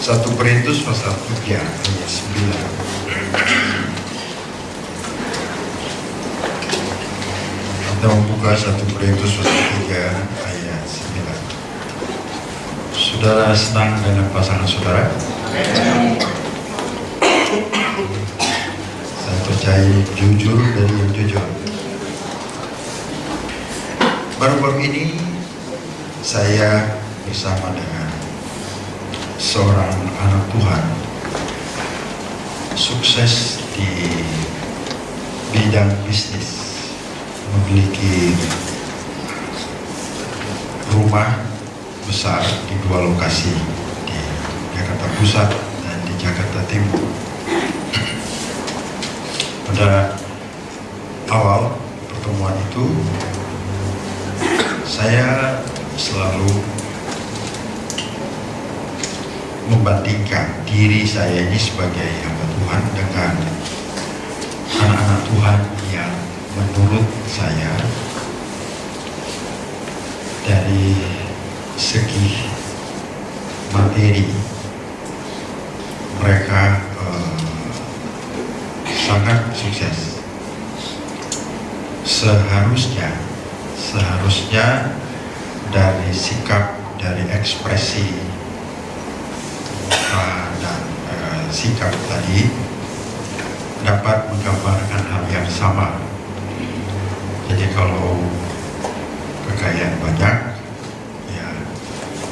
1 Korintus pasal 3 ayat 9. Kita membuka 1 Korintus pasal 3 ayat 9. Saudara senang dengan pasangan saudara? Saya percaya jujur dari yang jujur. Baru-baru ini saya bersama dengan seorang anak Tuhan sukses di bidang bisnis, memiliki rumah besar di 2 lokasi, di Jakarta Pusat dan di Jakarta Timur. Pada awal pertemuan itu saya selalu membandingkan diri saya ini sebagai hamba Tuhan dengan anak-anak Tuhan yang menurut saya dari segi materi mereka sangat sukses. Seharusnya dari sikap, dari ekspresi dan sikap tadi dapat menggambarkan hal yang sama. Jadi kalau kekayaan banyak, ya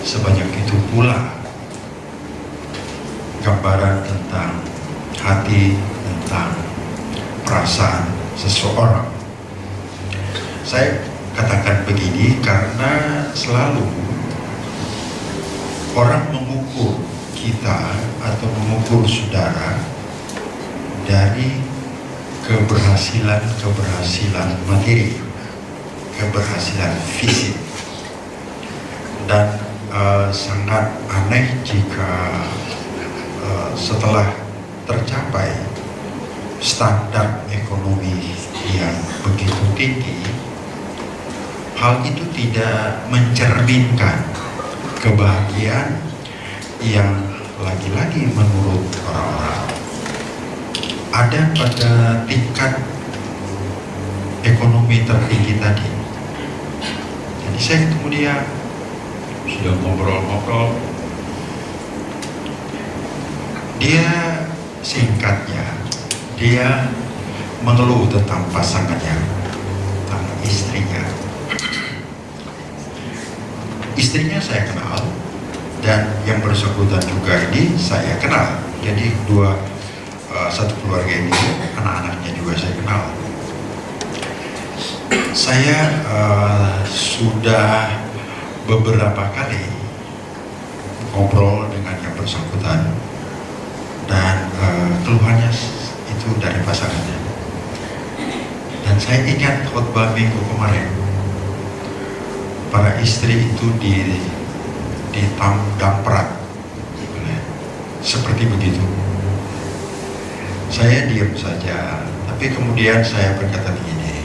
sebanyak itu pula gambaran tentang hati, tentang perasaan seseorang. Saya katakan begini karena selalu orang mengukur kita atau mengukur saudara dari keberhasilan materi, keberhasilan fisik, dan sangat aneh jika setelah tercapai standar ekonomi yang begitu tinggi, hal itu tidak mencerminkan kebahagiaan yang lagi-lagi menurut orang-orang ada pada tingkat ekonomi tertinggi tadi. Jadi saya ketemu dia, sudah ngobrol-ngobrol. Dia singkatnya, dia mengeluh tentang pasangannya, tentang istrinya. Istrinya saya kenal, dan yang bersangkutan juga ini saya kenal. Jadi satu keluarga ini, anak-anaknya juga saya kenal. Saya sudah beberapa kali ngobrol dengan yang bersangkutan, dan keluhannya itu dari pasangannya. Dan saya ingat khotbah minggu kemarin, para istri itu damprat seperti begitu. Saya diam saja, tapi kemudian saya berkata begini,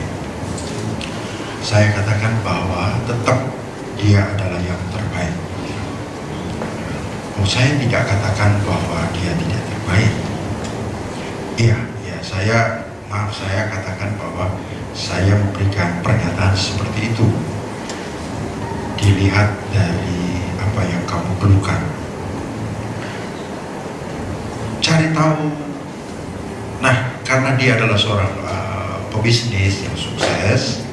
saya katakan bahwa tetap dia adalah yang terbaik. Saya tidak katakan bahwa dia tidak terbaik. Iya, saya katakan bahwa saya memberikan pernyataan seperti itu dilihat dari apa yang kamu perlukan. Cari tahu. Nah, karena dia adalah seorang pebisnis yang sukses,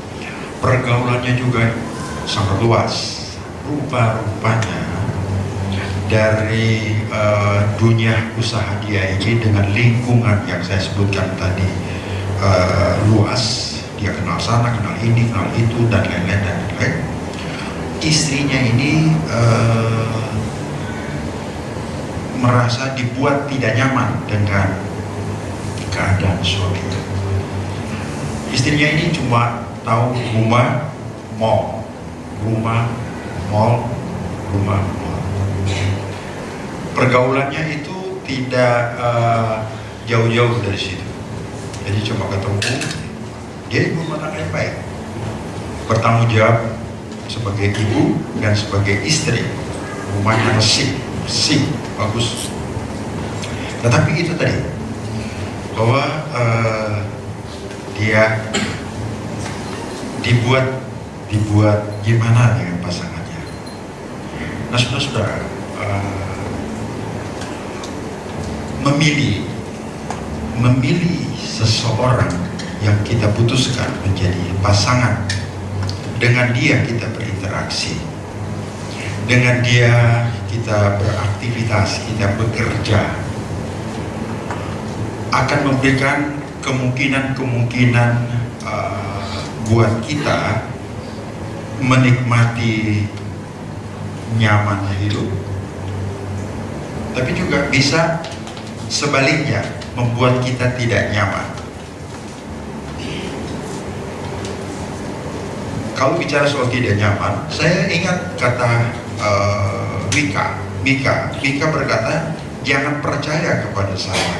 pergaulannya juga sangat luas. Rupa-rupanya dari dunia usaha dia ini dengan lingkungan yang saya sebutkan tadi luas. Dia kenal sana, kenal ini, kenal itu, dan lain-lain. Istrinya ini merasa dibuat tidak nyaman dengan keadaan suaminya. Istrinya ini cuma tahu rumah, mall. Pergaulannya itu tidak jauh-jauh dari situ. Jadi cuma ketemu, dia ibu rumah tangga yang baik, bertanggung jawab sebagai ibu dan sebagai istri, rumahnya resik, sih bagus. Tetapi itu tadi bahwa dia dibuat gimana dengan pasangannya. Nah, saudara-saudara, memilih seseorang yang kita putuskan menjadi pasangan, dengan dia kita berinteraksi, dengan dia kita beraktivitas, kita bekerja, akan memberikan kemungkinan buat kita menikmati nyamannya hidup, tapi juga bisa sebaliknya membuat kita tidak nyaman. Kalau bicara soal tidak nyaman, saya ingat kata Mika berkata, jangan percaya kepada saya,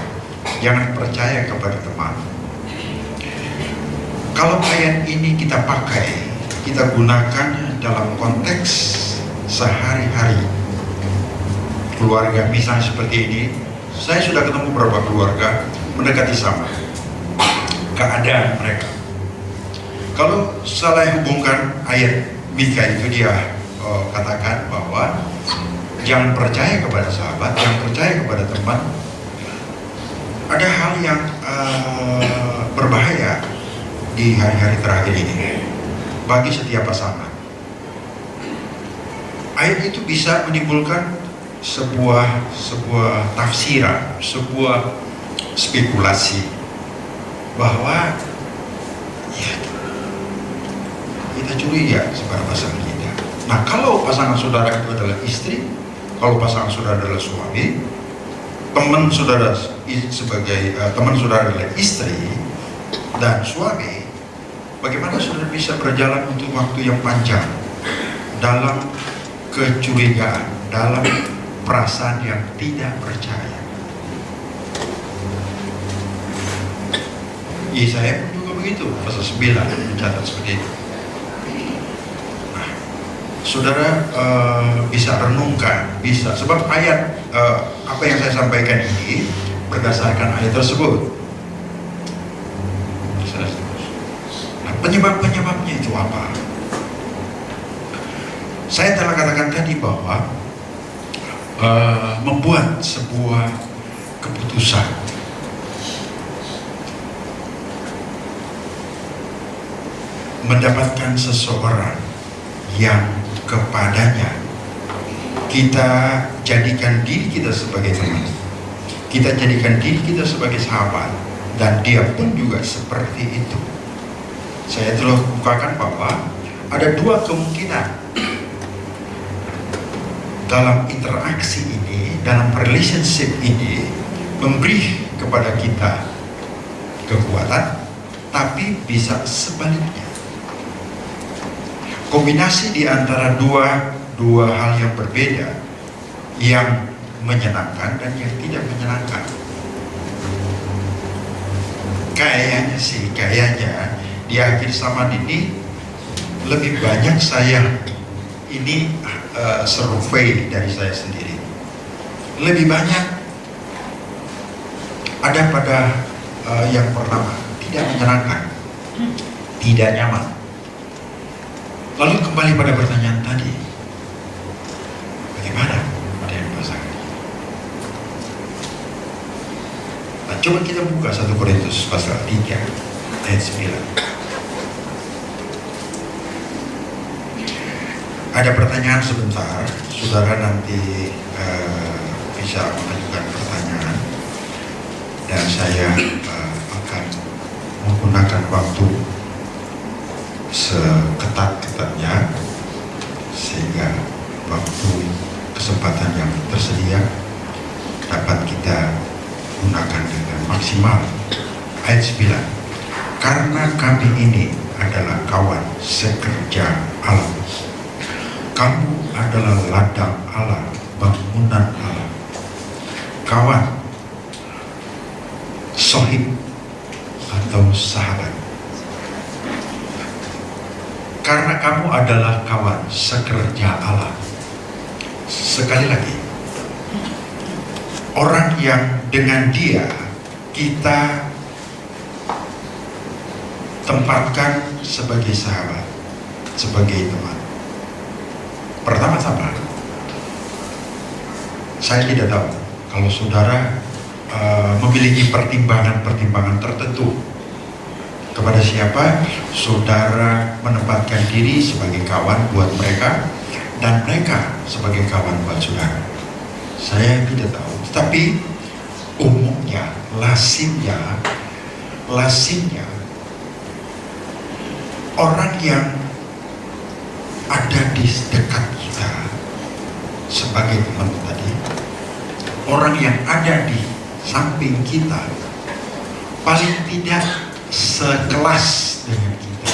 jangan percaya kepada teman. Kalau ayat ini kita pakai, kita gunakan dalam konteks sehari-hari keluarga, misalnya seperti ini, saya sudah ketemu beberapa keluarga mendekati sama keadaan mereka. Kalau saya hubungkan ayat Mika itu, dia katakan bahwa jangan percaya kepada sahabat, jangan percaya kepada teman. Ada hal yang berbahaya di hari-hari terakhir ini bagi setiap pasangan. Ayat itu bisa menimbulkan sebuah tafsiran, sebuah spekulasi bahwa ya, kita curiga kepada pasangan kita. Nah, kalau pasangan saudara itu adalah istri, kalau pasangan saudara adalah suami, teman saudara adalah istri dan suami, bagaimana saudara bisa berjalan untuk waktu yang panjang dalam kecurigaan, dalam perasaan yang tidak percaya? Yesaya pun juga begitu, pasal 9 mencatat seperti itu. Nah, saudara bisa renungkan, bisa, sebab ayat apa yang saya sampaikan ini berdasarkan ayat tersebut. Nah, penyebabnya itu apa? Saya telah katakan tadi bahwa membuat sebuah keputusan, mendapatkan seseorang yang kepadanya kita jadikan diri kita sebagai teman, kita jadikan diri kita sebagai sahabat, dan dia pun juga seperti itu. Saya telah bukakan bahwa ada dua kemungkinan dalam interaksi ini, dalam relationship ini, memberi kepada kita kekuatan, tapi bisa sebaliknya. Kombinasi di antara dua hal yang berbeda, yang menyenangkan dan yang tidak menyenangkan. Kayaknya di akhir zaman ini lebih banyak saya ini survei dari saya sendiri, lebih banyak ada pada yang pertama, tidak menyenangkan, tidak nyaman. Lalu kembali pada pertanyaan tadi, bagaimana dengan pasangan? Nah, coba kita buka 1 Korintus pasal 3 ayat 9. Ada pertanyaan sebentar, saudara nanti bisa mengajukan pertanyaan, dan saya akan menggunakan waktu seketat-ketatnya sehingga waktu kesempatan yang tersedia dapat kita gunakan dengan maksimal. Ayat 9, karena kami ini adalah kawan sekerja Allah, kamu adalah ladang Allah, bangunan Allah. Kawan, sohib atau sahabat. Karena kamu adalah kawan sekerja Allah. Sekali lagi, orang yang dengan dia kita tempatkan sebagai sahabat, sebagai teman. Pertama-tama, saya tidak tahu kalau saudara memiliki pertimbangan-pertimbangan tertentu kepada siapa saudara menempatkan diri sebagai kawan buat mereka dan mereka sebagai kawan buat saudara. Saya tidak tahu, tapi umumnya, lazimnya orang yang ada di dekat kita sebagai teman tadi, orang yang ada di samping kita, paling tidak sekelas dengan kita,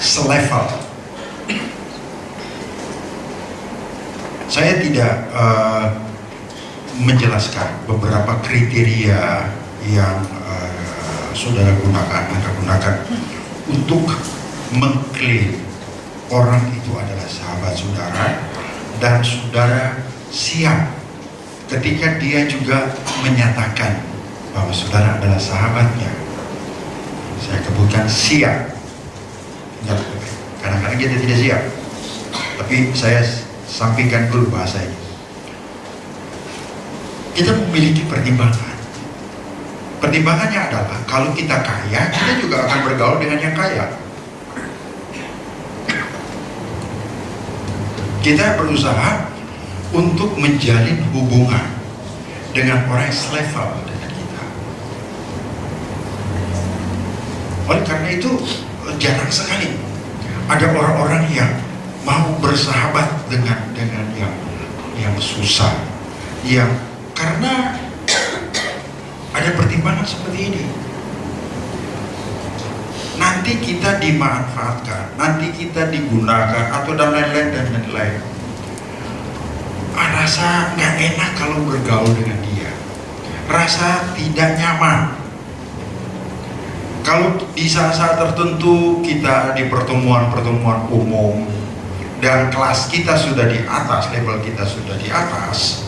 selevel. Saya tidak menjelaskan beberapa kriteria yang saudara gunakan untuk mengklaim orang itu adalah sahabat saudara dan saudara siap ketika dia juga menyatakan bahwa saudara adalah sahabatnya. Saya kebutkan siap. Kadang-kadang kita tidak siap, tapi saya sampaikan dulu bahasa ini. Kita memiliki pertimbangan. Pertimbangannya adalah kalau kita kaya, kita juga akan bergaul dengan yang kaya. Kita berusaha untuk menjalin hubungan dengan orang yang selevel dengan kita. Oleh karena itu jarang sekali ada orang-orang yang mau bersahabat dengan yang susah, yang karena ada pertimbangan seperti ini. Nanti kita dimanfaatkan, nanti kita digunakan atau dan lain-lain dan lain-lain. Rasa nggak enak kalau bergaul dengan dia, rasa tidak nyaman. Kalau di saat-saat tertentu kita di pertemuan-pertemuan umum dan kelas kita sudah di atas, level kita sudah di atas,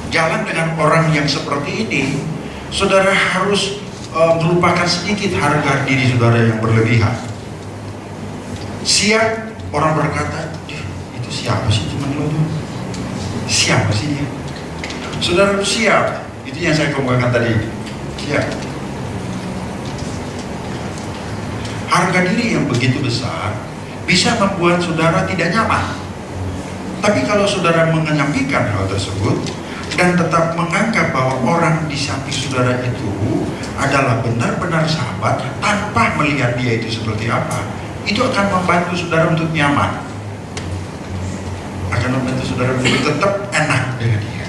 jalan dengan orang yang seperti ini, saudara harus melupakan sedikit harga diri saudara yang berlebihan. Siap orang berkata, itu siapa sih teman lo tuh? Siapa sih dia? Saudara harus siap. Itu yang saya kemukakan tadi. Siap. Harga diri yang begitu besar bisa membuat saudara tidak nyaman. Tapi kalau saudara menyampaikan hal tersebut dan tetap menganggap bahwa orang di samping saudara itu adalah benar-benar sahabat tanpa melihat dia itu seperti apa, itu akan membantu saudara untuk nyaman, akan membantu saudara untuk tetap enak dengan dia.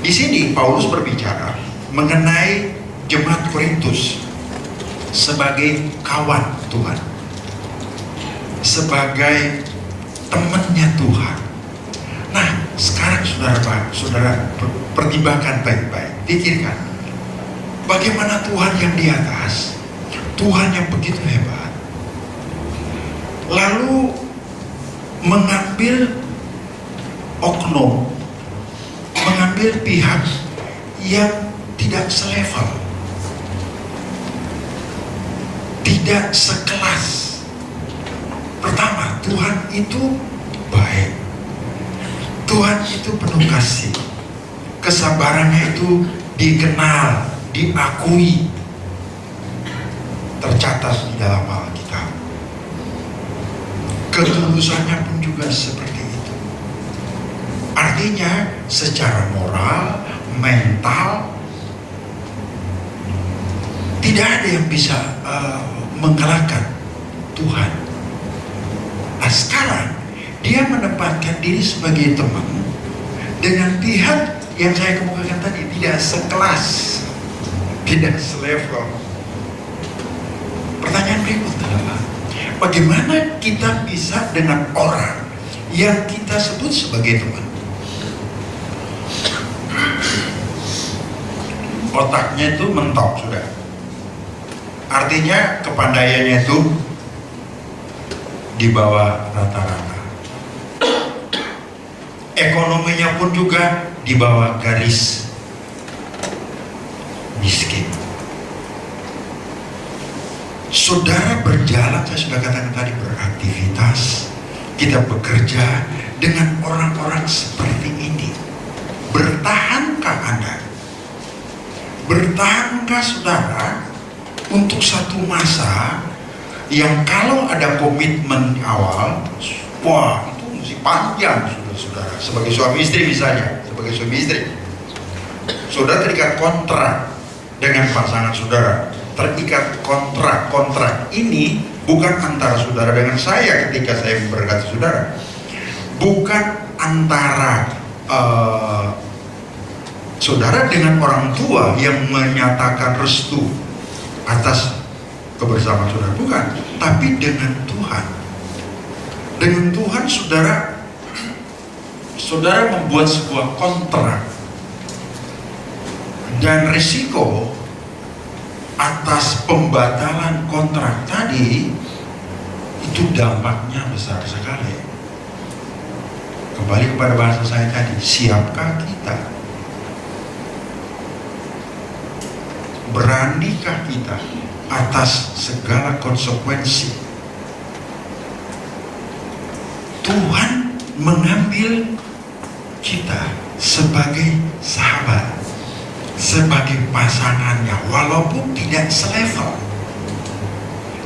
Di sini Paulus berbicara mengenai jemaat Korintus sebagai kawan Tuhan, sebagai temannya Tuhan. Nah, sekarang saudara pertimbangkan baik-baik, pikirkan bagaimana Tuhan yang di atas, Tuhan yang begitu hebat, lalu mengambil oknum, mengambil pihak yang tidak selevel, tidak sekelas. Pertama, Tuhan itu baik, Tuhan itu penuh kasih, kesabarannya itu dikenal, diakui, tercatat di dalam Alkitab. Ketulusannya pun juga seperti itu. Artinya secara moral, mental, tidak ada yang bisa mengalahkan Tuhan. Nah, sekarang dia menempatkan diri sebagai teman dengan pihak yang saya kemukakan tadi, tidak sekelas, tidak selevel. Pertanyaan berikut adalah, bagaimana kita bisa dengan orang yang kita sebut sebagai teman? Otaknya itu mentok sudah. Artinya kepandaiannya itu di bawah rata-rata. ekonominya pun juga di bawah garis miskin. Saudara berjalan, saya sudah katakan tadi, beraktivitas, kita bekerja dengan orang-orang seperti ini. Bertahankah Anda? Bertahankah saudara untuk satu masa yang kalau ada komitmen awal, wah itu mesti panjang, saudara. Sebagai suami istri misalnya, sebagai suami istri, saudara terikat kontrak dengan pasangan saudara, terikat kontrak ini bukan antara saudara dengan saya ketika saya memberkati saudara, bukan antara saudara dengan orang tua yang menyatakan restu atas kebersamaan saudara, bukan, tapi dengan Tuhan. Dengan Tuhan saudara membuat sebuah kontrak, dan risiko atas pembatalan kontrak tadi itu dampaknya besar sekali. Kembali kepada bahasa saya tadi, siapkah kita? Beranikah kita atas segala konsekuensi? Tuhan mengambil kita sebagai sahabat, sebagai pasangannya, walaupun tidak selevel,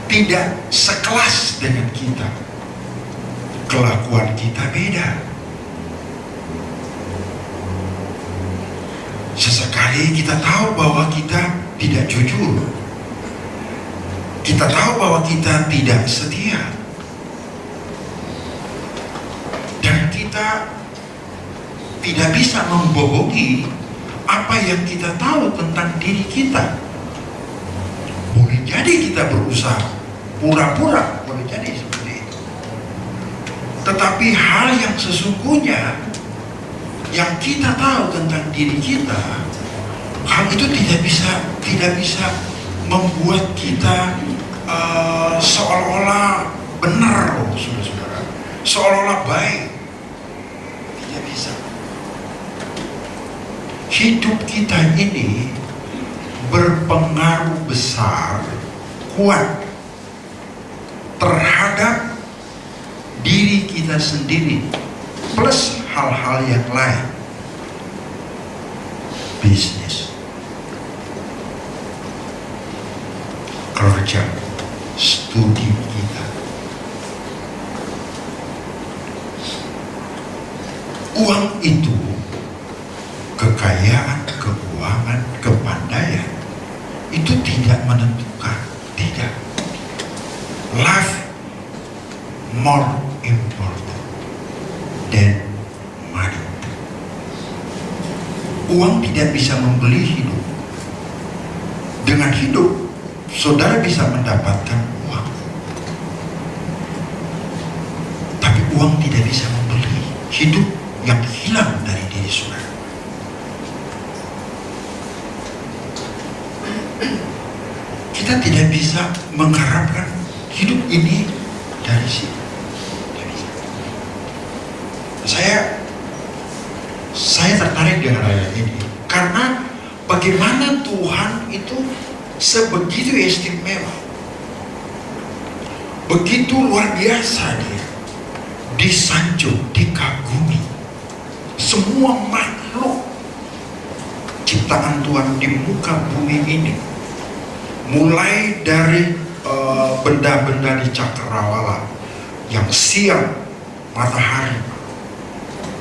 tidak sekelas dengan kita. Kelakuan kita beda. Sesekali kita tahu bahwa kita tidak jujur, kita tahu bahwa kita tidak setia, dan kita tidak bisa membohongi apa yang kita tahu tentang diri kita. Boleh jadi kita berusaha pura-pura, boleh jadi seperti itu. Tetapi hal yang sesungguhnya yang kita tahu tentang diri kita, hal itu tidak bisa membuat kita seolah-olah benar, saudara-saudara, seolah-olah baik. Tidak bisa. Hidup kita ini berpengaruh besar, kuat terhadap diri kita sendiri, plus hal-hal yang lain. Bisnis, kerja, studi kita, uang itu, kekayaan, keuangan, kepandaian itu tidak menentukan, tidak. Life more important than money. Uang tidak bisa membeli hidup. Dengan hidup, saudara bisa mendapatkan uang, tapi uang tidak bisa membeli hidup yang hilang dari diri saudara. Kita tidak bisa mengharapkan hidup ini dari sini. Saya tertarik dengan ayat ini karena bagaimana Tuhan itu sebegitu istimewa, begitu luar biasa dia, disanjung, dikagumi. Semua makhluk ciptaan Tuhan di muka bumi ini, mulai dari benda-benda di cakrawala yang siang, matahari,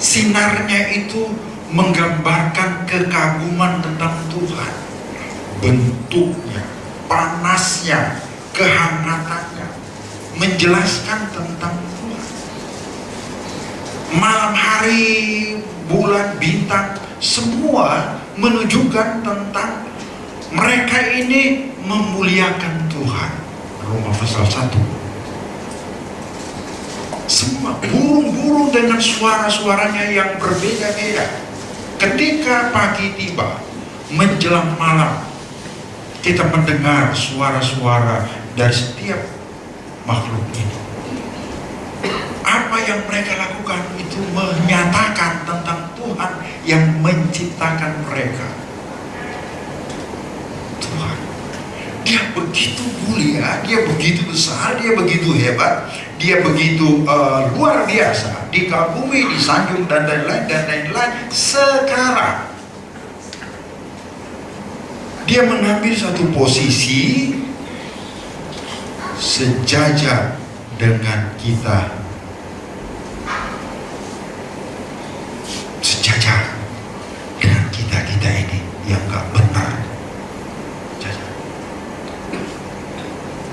sinarnya itu menggambarkan kekaguman tentang Tuhan. Bentuknya, panasnya, kehangatannya menjelaskan tentang Tuhan. Malam hari, bulan, bintang, semua menunjukkan tentang mereka ini memuliakan Tuhan. Roma pasal 1. Semua burung-burung dengan suara-suaranya yang berbeda-beda. Ketika pagi tiba, menjelang malam, kita mendengar suara-suara dari setiap makhluk ini. Apa yang mereka lakukan itu menyatakan mereka. Tuhan, dia begitu mulia, dia begitu besar, dia begitu hebat, dia begitu luar biasa, dikagumi, disanjung dan lain-lain. Sekarang dia mengambil satu posisi sejajar dengan kita, sejajar dengan kita ini yang gak benar.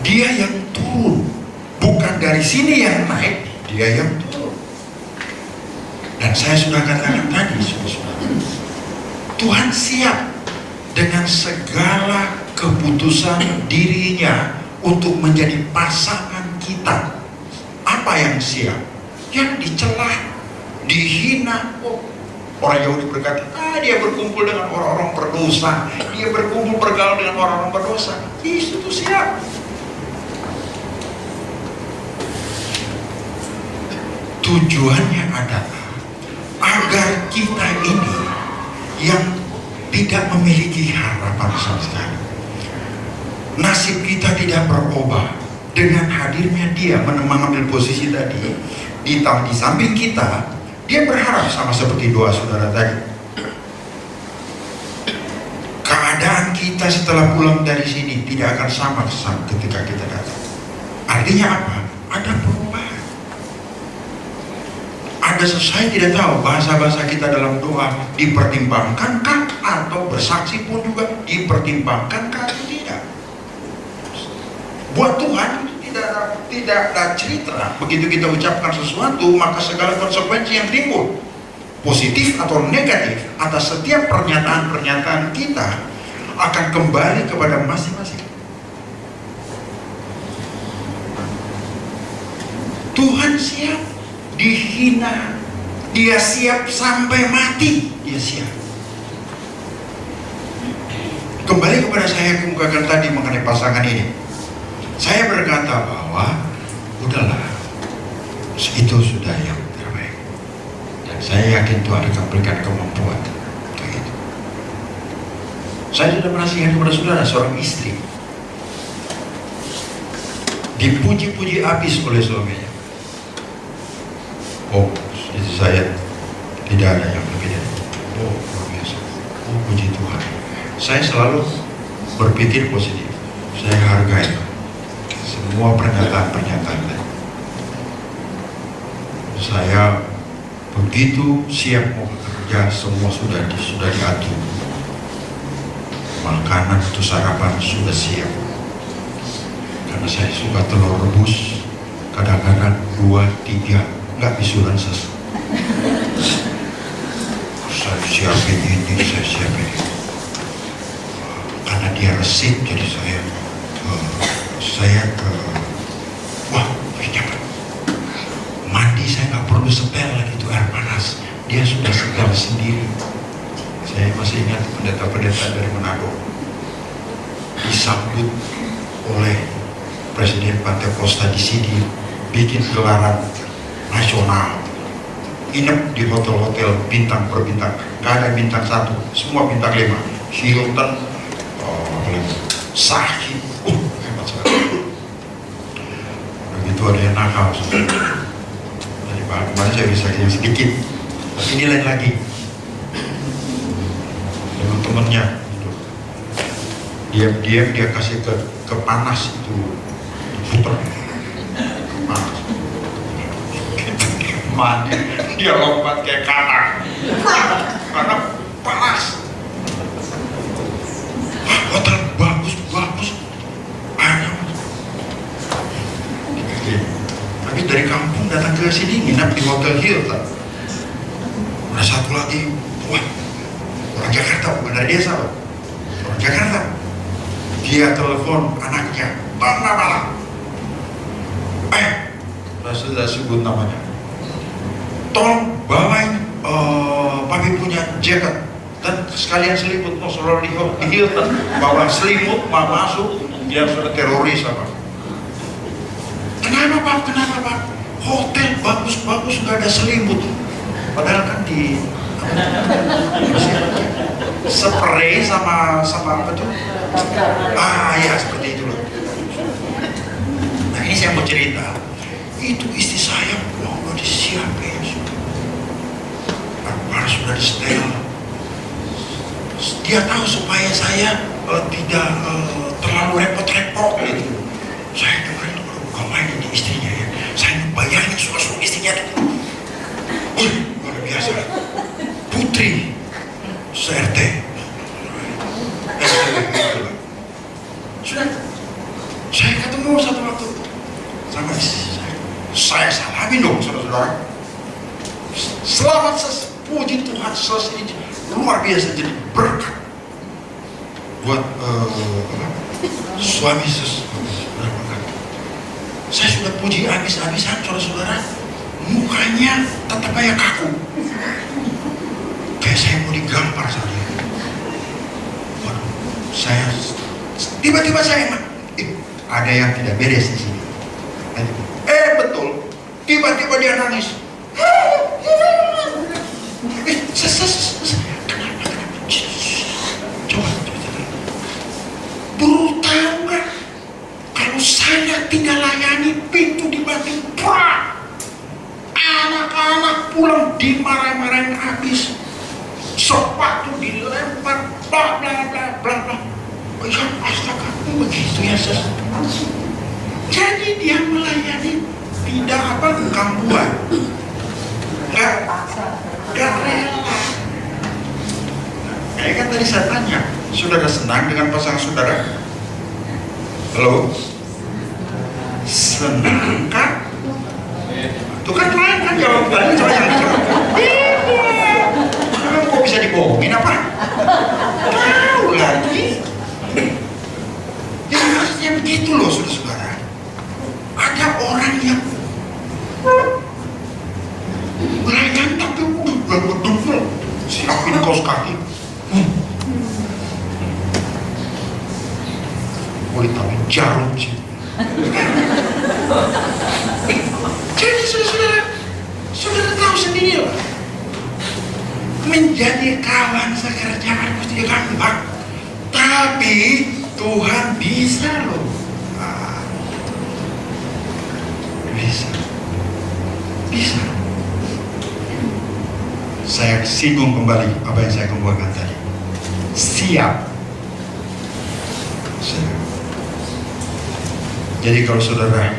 Dia yang turun, bukan dari sini yang naik, dia yang turun. Dan saya sudah katakan tadi, Tuhan siap dengan segala keputusan dirinya untuk menjadi pasangan kita. Apa yang siap? Yang dicela, dihina. Orang Yahudi berkata, dia berkumpul dengan orang-orang berdosa, dia berkumpul bergaul dengan orang-orang berdosa. Yesus itu siap. Tujuannya adalah agar kita ini yang tidak memiliki harapan sama sekali, nasib kita tidak berubah, dengan hadirnya dia mengambil posisi tadi di samping kita, dia berharap sama seperti doa saudara tadi. Keadaan kita setelah pulang dari sini tidak akan sama ketika kita datang. Artinya apa? Ada perubahan. Saya tidak tahu bahasa-bahasa kita dalam doa dipertimbangkankah, atau bersaksi pun juga dipertimbangkankah atau tidak. Buat Tuhan tidak ada cerita. Begitu kita ucapkan sesuatu, maka segala konsekuensi yang timbul, positif atau negatif, atas setiap pernyataan-pernyataan kita akan kembali kepada masing-masing. Tuhan siap dihina, dia siap sampai mati, dia siap. Kembali kepada saya kemukakan tadi mengenai pasangan ini, saya berkata bahwa udahlah, itu sudah yang terbaik, dan saya yakin Tuhan akan berikan kemampuan untuk itu. Saya sudah menasihatkan kepada saudara, seorang istri dipuji-puji habis oleh suaminya. Oh, itu saya tidak ada yang lebih dari itu. Oh, luar biasa. Oh, puji Tuhan. Saya selalu berpikir positif. Saya hargai semua pernyataan-pernyataan. Saya begitu siap mau bekerja, semua sudah diatur. Makanan untuk sarapan sudah siap. Karena saya suka telur rebus, kadang-kadang 2, 3. Nggak bisulan sesuatu. Saya siapin ini, saya siapin ini. Karena dia resip, jadi saya wah, cepat. Mandi saya nggak perlu setel lagi itu air panas. Dia sudah setel sendiri. Saya masih ingat pendeta-pendeta dari Manado disambut oleh Presiden Pantai Costa di sini, bikin gelaran nasional, inap di hotel-hotel bintang per bintang, gak ada bintang 1, semua bintang 5, Hilton, Sahih, hebat sekali. Begitu ada yang nakal, dari kemarin saya bisa yang sedikit, tapi ini lain lagi, dengan temennya, diam-diam dia kasih ke panas itu, puter, ke panas. Mandi, dia lompat kayak kanak karena panas. Hotel bagus, tapi dari kampung datang ke sini nginap di Hotel Hilton. Ada satu lagi, wah, orang Jakarta, bukan dari desa, orang Jakarta. Dia telepon anaknya, malam. Saya sudah sebut namanya. Tolong bawain papi punya jaket dan sekalian selimut. Mau selalu di Hilton, bawa selimut, mau masuk, dia sudah teroris apa? Kenapa pak? Hotel bagus nggak ada selimut. Padahal kan di Spray sama apa tuh? Ya seperti itu loh. Nah ini saya mau cerita. Itu istri saya udah disiapin, harus sudah di setel. Dia tahu supaya saya tidak terlalu repot-repot gitu. Saya dengerin ngapain ini istrinya ya. Saya bayangin suka-suka istrinya tuh. Luar biasa. Putri CRT. Sudah, saya ketemu satu waktu sama istri saya salamin dong saudara-saudara. Selamat puji Tuhan, selesai luar biasa, jadi berkat buat suami saya sudah puji habis-habisan saudara-saudara, mukanya tetap kayak kaku, kayak saya mau digampar saja. Saya tiba-tiba saya ada yang tidak beres di sini. Betul, tiba-tiba dia nangis. Coba. Brutal nggak? Kalau saya tidak layani, pintu dibanting, anak-anak pulang dimarah-marahin habis, sepatu dilempar, bla bla bla bla bla. Ya astaga, begitu ya sis. Jadi dia melayani tidak kambuhan, nggak rela. Kayak kan tadi saya tanya, saudara senang dengan pasangan saudara? Halo? Senang kan? Itu kan lain kan jawabannya, coba yang jawab. Kamu kok bisa dibohongin apa? Tahu lagi. Jadi maksudnya begitu loh saudara-saudara. Ada orang yang melayani tapi udah siapin kaos kaki. Boleh tahu jarum sih. Jadi saudara tahu sendiri lah. Menjadi kawan sekerjaan mesti gampang, tapi Tuhan bisa loh. Bisa. Saya singgung kembali apa yang saya kemukakan tadi. Siap. Jadi kalau saudara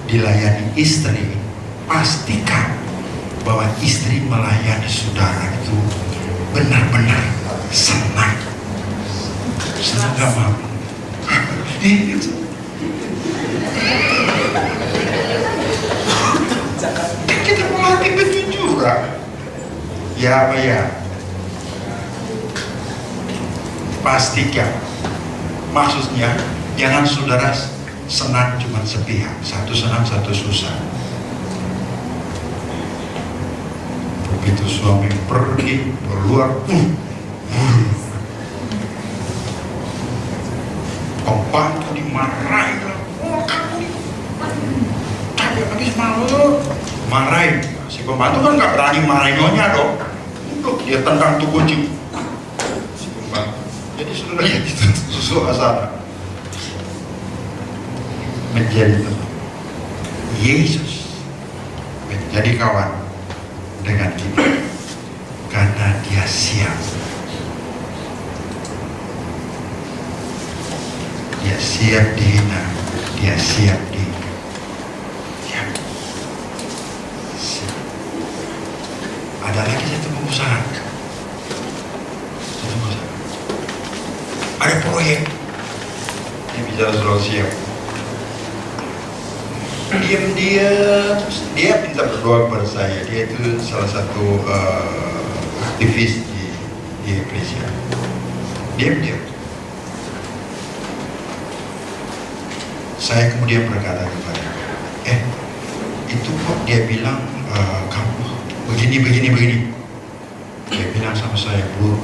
dilayani istri, pastikan bahwa istri melayani saudara itu benar-benar senang. Senang gak mau. Kita melatih kejujuran. Ya apa ya? Pastikan. Maksudnya jangan saudara senang cuma sepihak, satu senang satu susah. Begitu suami pergi keluar, pembantu dimarahin, kamu capek habis malu, marahin. Si pembantu kan nggak berani marahin nyonya dong, dia tendang tuh kunci si pembantu. Jadi saudara itu suasana menjadi teman Yesus, menjadi kawan dengan kita karena dia siap. Dia siap dihina, dia siap siap. Ada lagi satu pengusaha, ada proyek, dia bicara soal siap. Dia minta berdoa kepada saya. Dia itu salah satu aktivis di Indonesia. Diam. Saya kemudian berkata kepada itu kok dia bilang kamu begini. Dia bilang sama saya, Bu,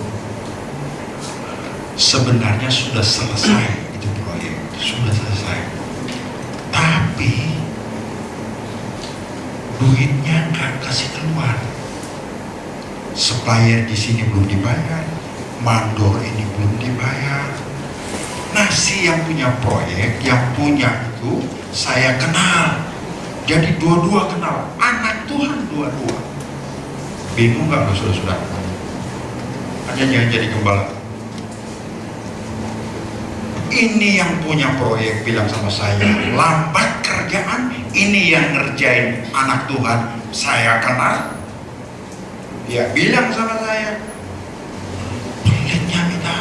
sebenarnya sudah selesai itu proyek, sudah selesai. Tapi duitnya nggak kasih keluar. supplier di sini belum dibayar, mandor ini belum dibayar. Nah, si yang punya proyek, yang punya itu saya kenal. Jadi dua-dua kenal, anak Tuhan dua-dua. Bingung nggak lo saudara-saudara? Hanya jangan jadi gembala. Ini yang punya proyek bilang sama saya, lambat kerjaan. Ini yang ngerjain anak Tuhan saya kenal. Dia bilang sama saya, pelitnya minta.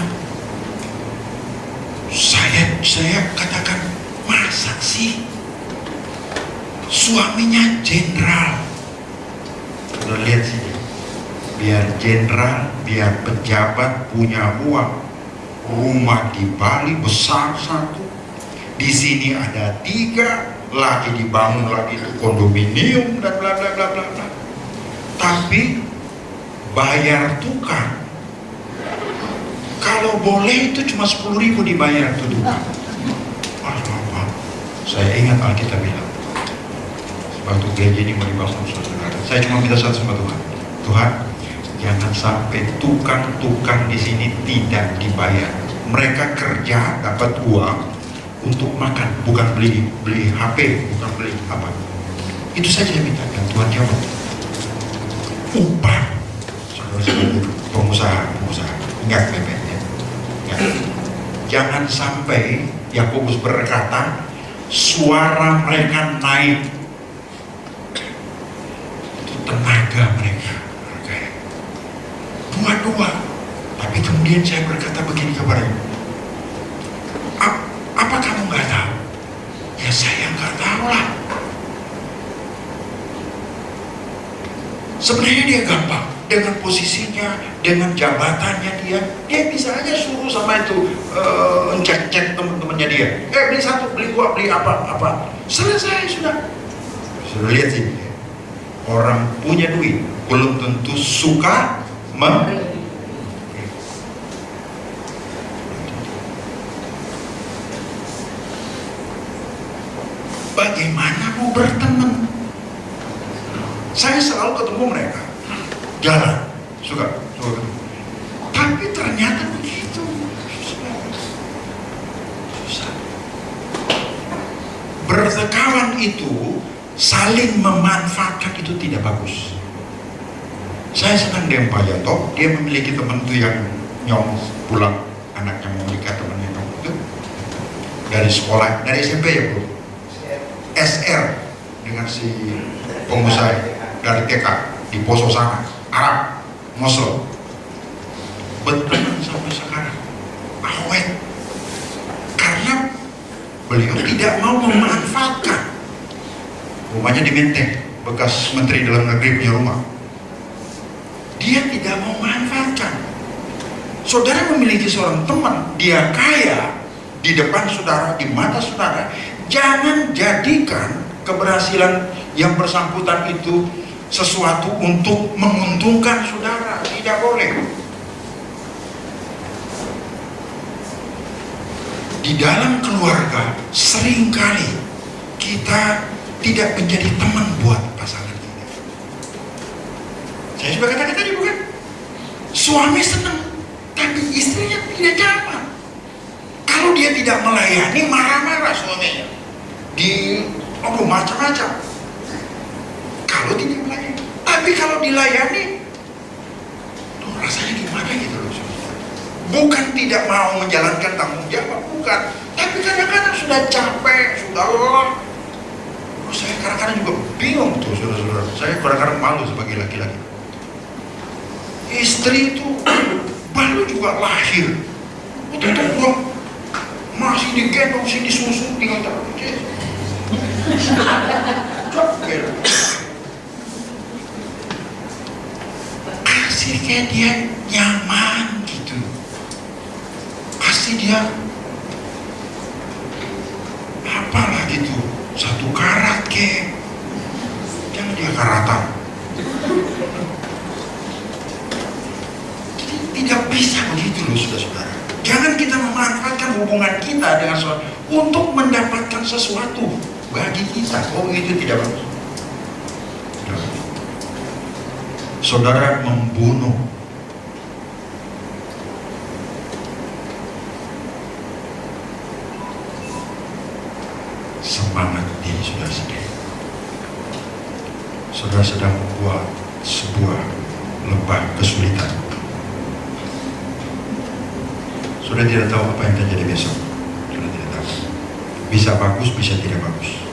Saya katakan, masa sih suaminya jenderal? Udah lihat sini, biar jenderal, biar pejabat punya uang, rumah di Bali besar satu, di sini ada 3, lagi dibangun lagi itu kondominium dan bla bla bla bla bla. Tapi bayar tukang, kalau boleh itu cuma 10.000 dibayar tuh tukang. Apa? Saya ingat Alkitab bilang, waktu gereja ini mau dibangun saudara, saya cuma minta satu sama Tuhan. Tuhan, jangan sampai tukang-tukang di sini tidak dibayar. Mereka kerja dapat uang untuk makan, bukan beli HP, bukan beli apa. Itu saja saya minta, dan Tuhan jawab. Upah, saudara-saudara, pengusaha, ingat bebeknya. Jangan sampai Yakobus berkata, suara mereka naik, itu tenaga mereka. Dua-dua. Tapi kemudian saya berkata begini kepadanya, apa kamu nggak tahu? Ya saya nggak tahu lah. Sebenarnya dia gampang, dengan posisinya, dengan jabatannya dia bisa aja suruh sama itu cek teman-temannya dia. Beli satu, beli dua, beli apa. Selesai sudah. Sudah lihat sih, orang punya duit belum tentu suka memberi. Bagaimana mau berteman? Saya selalu ketemu mereka, jalan, suka ketemu. Tapi ternyata begitu, susah. Berkawan itu saling memanfaatkan itu tidak bagus. Saya senang dengan Pak Yanto, dia memiliki teman itu yang nyong pulang, anaknya mau nikah, temannya nyong itu dari sekolah, dari SMP ya bro, SR dengan si pengusaha dari TK di Poso sana, Arab, Mosul, berteman sampai sekarang, awet, karena beliau tidak mau memanfaatkan. Rumahnya di Menteng, bekas Menteri Dalam Negeri punya rumah. Dia tidak mau memanfaatkan. Saudara memiliki seorang teman, dia kaya di depan saudara, di mata saudara, jangan jadikan keberhasilan yang bersangkutan itu sesuatu untuk menguntungkan saudara. Tidak boleh. Di dalam keluarga seringkali kita tidak menjadi teman buat pasangan kita. Saya sudah katakan tadi bukan? Suami senang, tapi istrinya tidak nyaman. Kalau dia tidak melayani, marah-marah suaminya. Macam-macam. Kalau tidak melayani, tapi kalau dilayani, rasanya gimana gitu loh. Bukan tidak mau menjalankan tanggung jawab, bukan. Tapi kadang-kadang sudah capek, sudah lelah. Saya kadang-kadang juga bingung tuh saudara-saudara. Saya kadang-kadang malu sebagai laki-laki. Istri itu baru juga lahir, itu masih digendong, masih disusu, tinggal taruh. Kasih kayak dia nyaman gitu, kasih dia apalah gitu, 1 karat ke, jangan dia karatan. Jadi tidak bisa begitu loh saudara-saudara. Jangan kita memanfaatkan hubungan kita dengan sesuatu untuk mendapatkan sesuatu bagi kita. Oh itu tidak bagus. saudara membunuh semangat diri saudara sendiri. Saudara sedang membuat sebuah lembah kesulitan. Saudara tidak tahu apa yang terjadi besok. Saudara tidak tahu. Bisa bagus, bisa tidak bagus.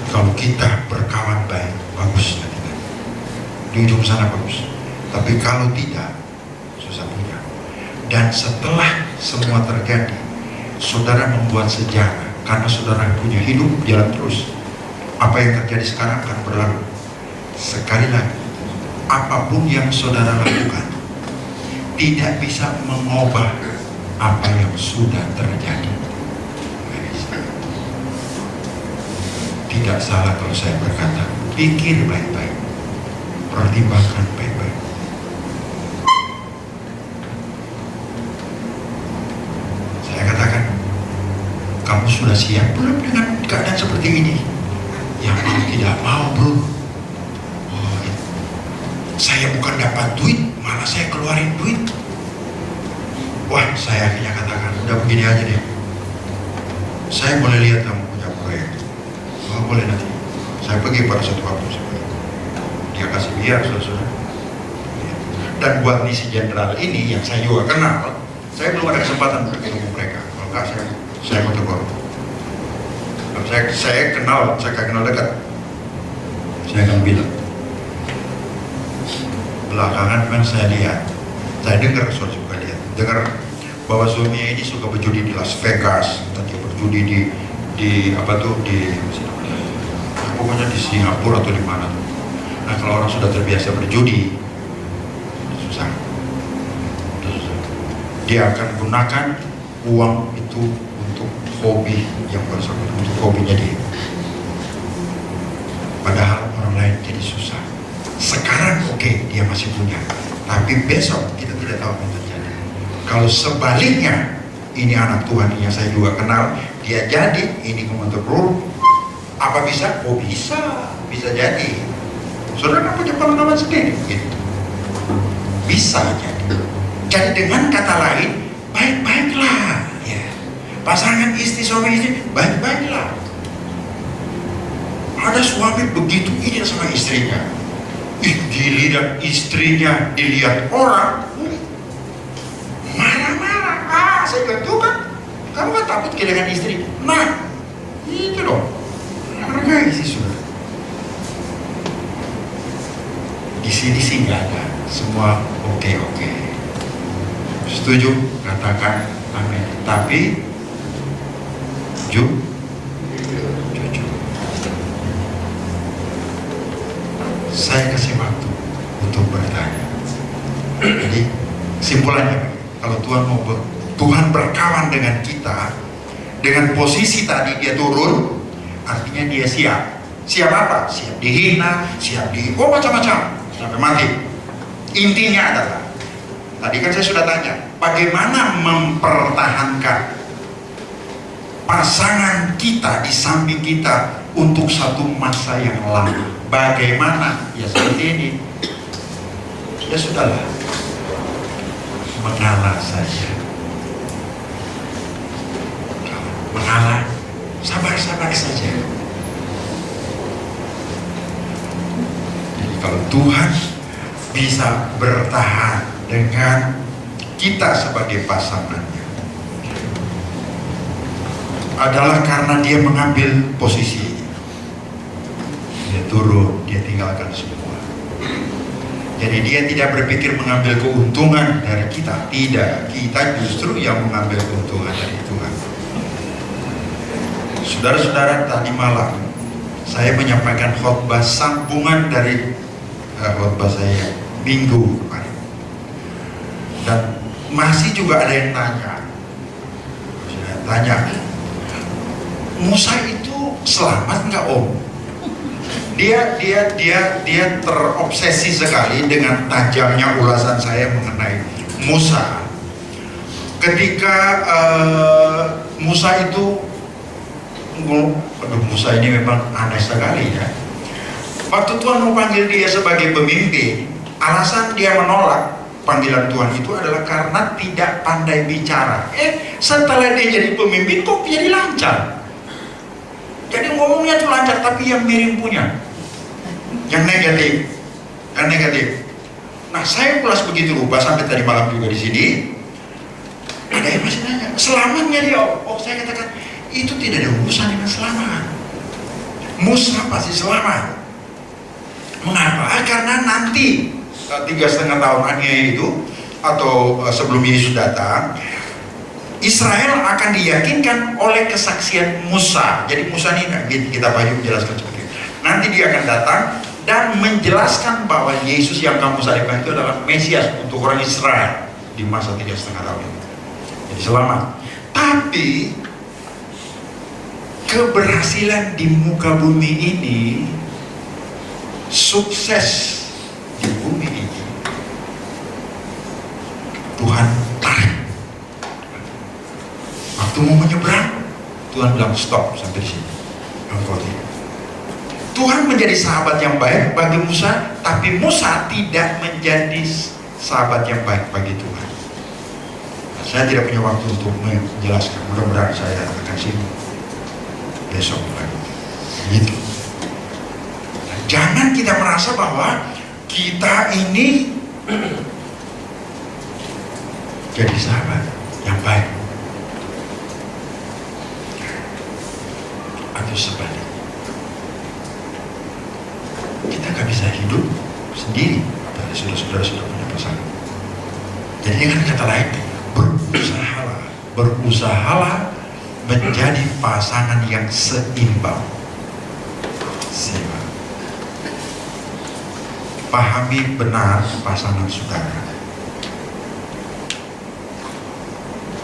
Kalau kita berkawan baik, bagus nanti. Di ujung sana bagus. Tapi kalau tidak, susah punya. Dan setelah semua terjadi, saudara membuat sejarah karena saudara punya hidup jalan terus. Apa yang terjadi sekarang akan berlalu. Sekali lagi, apapun yang saudara lakukan tidak bisa mengubah apa yang sudah terjadi. Tidak salah kalau saya berkata, pikir baik-baik, pertimbangkan baik-baik. Saya katakan, kamu sudah siap belum dengan keadaan seperti ini? Yang mau tidak mau, bro. Saya bukan dapat duit, malah saya keluarin duit. Wah, saya akhirnya katakan, udah begini aja deh. Saya boleh lihat kamu punya proyek. Oh, boleh nanti. Saya pergi pada suatu waktu. Dia kasih biar, saudara. Dan buat misi jenderal ini yang saya juga kenal, saya belum ada kesempatan bertemu mereka. Kalau enggak, saya mau tegur. Saya kenal dekat. Saya akan bilang. Belakangan memang saya lihat, saya dengar, saudara juga lihat, dengar bahwa suaminya ini suka berjudi di Las Vegas, tadi berjudi di pokoknya di Singapura atau di mana tuh. Nah, kalau orang sudah terbiasa berjudi, susah. Dia akan gunakan uang itu untuk hobi yang bersangkutan, untuk hobinya dia. Padahal orang lain jadi susah. Sekarang oke, dia masih punya, tapi besok kita tidak tahu apa yang terjadi. Kalau sebaliknya, ini anak Tuhan yang saya juga kenal, dia jadi ini komando peluru. Apa bisa? Oh bisa jadi. Saudara kan punya pengalaman sendiri, gitu. Bisa jadi. Jadi dengan kata lain, baik-baiklah. Ya. Pasangan istri, suami istri, baik-baiklah. Ada suami begitu ini sama istrinya. Dilihat istrinya, dilihat orang, marah-marah. Saya bilang, tuh kan, kamu kan takut kehilangan istri. Nah, itu dong. Hargai sih, saudara. Di sini sih nggak ada, semua oke. Setuju? Katakan amin. Tapi jujur. Saya kasih waktu untuk bertanya. Jadi simpulannya, kalau Tuhan berkawan dengan kita, dengan posisi tadi dia turun, artinya dia siap. Siap apa? Siap dihina, siap macam-macam sampai mati. Intinya adalah, tadi kan saya sudah tanya, bagaimana mempertahankan pasangan kita di samping kita untuk satu masa yang lama. Bagaimana? Ya seperti ini. Ya sudahlah, mengalah saja. Mengalah, sabar-sabar saja. Jadi kalau Tuhan bisa bertahan dengan kita sebagai pasangannya, adalah karena dia mengambil posisi. Dia turun, dia tinggalkan semua. Jadi dia tidak berpikir mengambil keuntungan dari kita. Tidak, kita justru yang mengambil keuntungan dari Tuhan. Saudara-saudara, tadi malam saya menyampaikan khotbah sambungan dari khotbah saya minggu kemarin. Dan masih juga ada yang tanya, Musa itu selamat nggak, Om? Dia terobsesi sekali dengan tajamnya ulasan saya mengenai Musa. Ketika Musa itu, Musa ini memang aneh sekali ya. Waktu Tuhan mau panggil dia sebagai pemimpin, alasan dia menolak panggilan Tuhan itu adalah karena tidak pandai bicara. Setelah dia jadi pemimpin kok jadi lancar. Jadi ngomongnya tuh lancar, tapi yang miring punya, yang negatif, yang negatif. Nah, saya ulas begitu rupa sampai tadi malam juga di sini. Ada yang masih nanya, selamatnya dia? Oh, saya katakan itu tidak ada urusan dengan selamat. Musa pasti selamat. Mengapa? Karena nanti 3,5 tahun aniaya itu, atau sebelum Yesus datang, Israel akan diyakinkan oleh kesaksian Musa. Jadi Musa ini kita banyak menjelaskan seperti itu. Nanti dia akan datang dan menjelaskan bahwa Yesus yang kamu salibkan itu adalah Mesias untuk orang Israel di masa 3,5 tahun itu. Jadi selamat. Tapi keberhasilan di muka bumi ini, sukses di bumi ini, Tuhan tarik. Waktu mau menyeberang, Tuhan bilang stop sampai di sini. Engkau tidak. Tuhan menjadi sahabat yang baik bagi Musa, tapi Musa tidak menjadi sahabat yang baik bagi Tuhan. Nah, saya tidak punya waktu untuk menjelaskan. Mudah-mudahan saya akan sibuk besok lagi. Gitu. Nah, jangan kita merasa bahwa kita ini jadi sahabat yang baik, atau sebaliknya. Kita gak bisa hidup sendiri. Saudara-saudara sudah punya pasangan. Jadi dengan kata lain, berusahalah menjadi pasangan yang seimbang. Pahami benar pasangan saudara.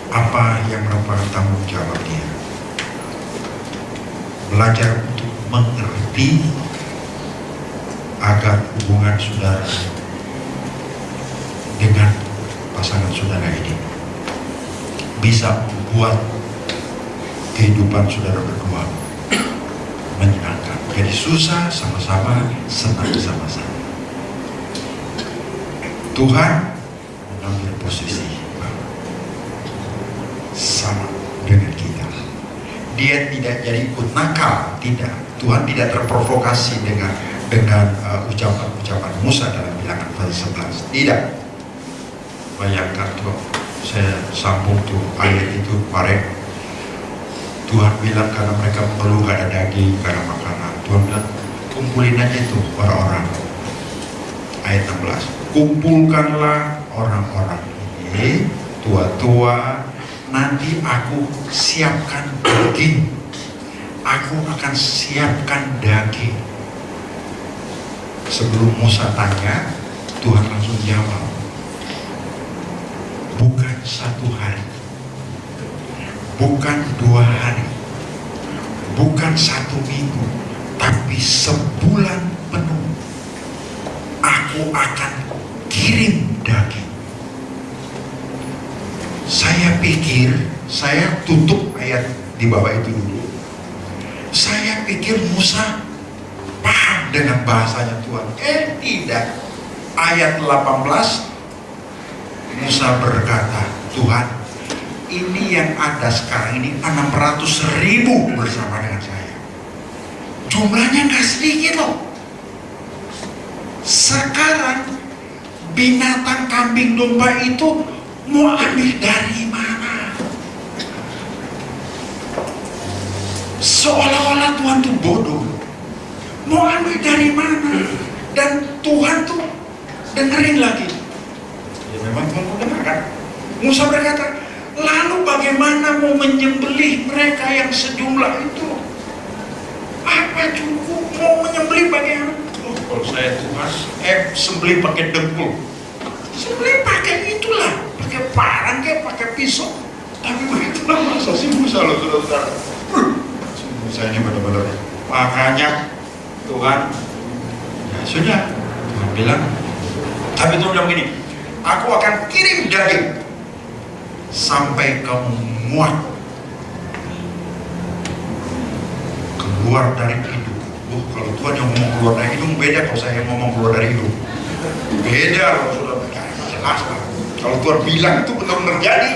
Apa yang merupakan tanggung jawab dia. Belajar untuk mengerti agar hubungan saudara dengan pasangan saudara ini bisa membuat kehidupan saudara berdua menyenangkan. Jadi susah sama-sama, senang sama-sama. Tuhan mengambil posisi sama dengan kita. Dia tidak jadi ikut nakal, tidak. Tuhan tidak terprovokasi dengan ucapan-ucapan Musa dalam Bilangan pasal 11. Tidak. Bayangkan tuh, saya sambung tuh ayat itu kemarin. Tuhan bilang karena mereka mengeluh gak ada daging, gak ada makanan. Tuhan bilang kumpulin aja itu orang-orang. Ayat 16. Kumpulkanlah orang-orang ini, tua-tua, nanti aku siapkan daging. Aku akan siapkan daging. Sebelum Musa tanya, Tuhan langsung jawab. Bukan 1 hari, bukan 2 hari, bukan 1 minggu, tapi sebulan penuh aku akan kirim daging. Saya pikir, saya tutup ayat di bawah itu dulu. Saya pikir Musa paham dengan bahasanya Tuhan. Tidak. Ayat 18, Musa berkata, Tuhan, ini yang ada sekarang ini 600.000 bersama dengan saya. Jumlahnya gak sedikit loh. Sekarang binatang kambing domba itu mau ambil dari mana? Seolah-olah Tuhan tuh bodoh. Mau ambil dari mana? Dan Tuhan tuh dengerin lagi. Ya memang Tuhan mendengarkan. Musa berkata, lalu bagaimana mau menyembelih mereka yang sejumlah itu? Apa cukup mau menyembelih bagaimana? Oh, kalau saya Tuhan, sembelih pakai dengkul. Sembelih pakai itulah, pakai parang kayak pakai pisau. Tapi begitulah masa si Musa loh, saudara-saudara. Musa ini benar-benar. Makanya Tuhan, ya sudah, Tuhan bilang. Tapi Tuhan bilang begini, aku akan kirim daging sampai kamu muat keluar dari hidup. Kalau Tuhan yang ngomong keluar dari hidung beda kalau saya yang ngomong keluar dari hidung. Beda kalau sudah jelas. Kalau Tuhan bilang itu benar-benar jadi.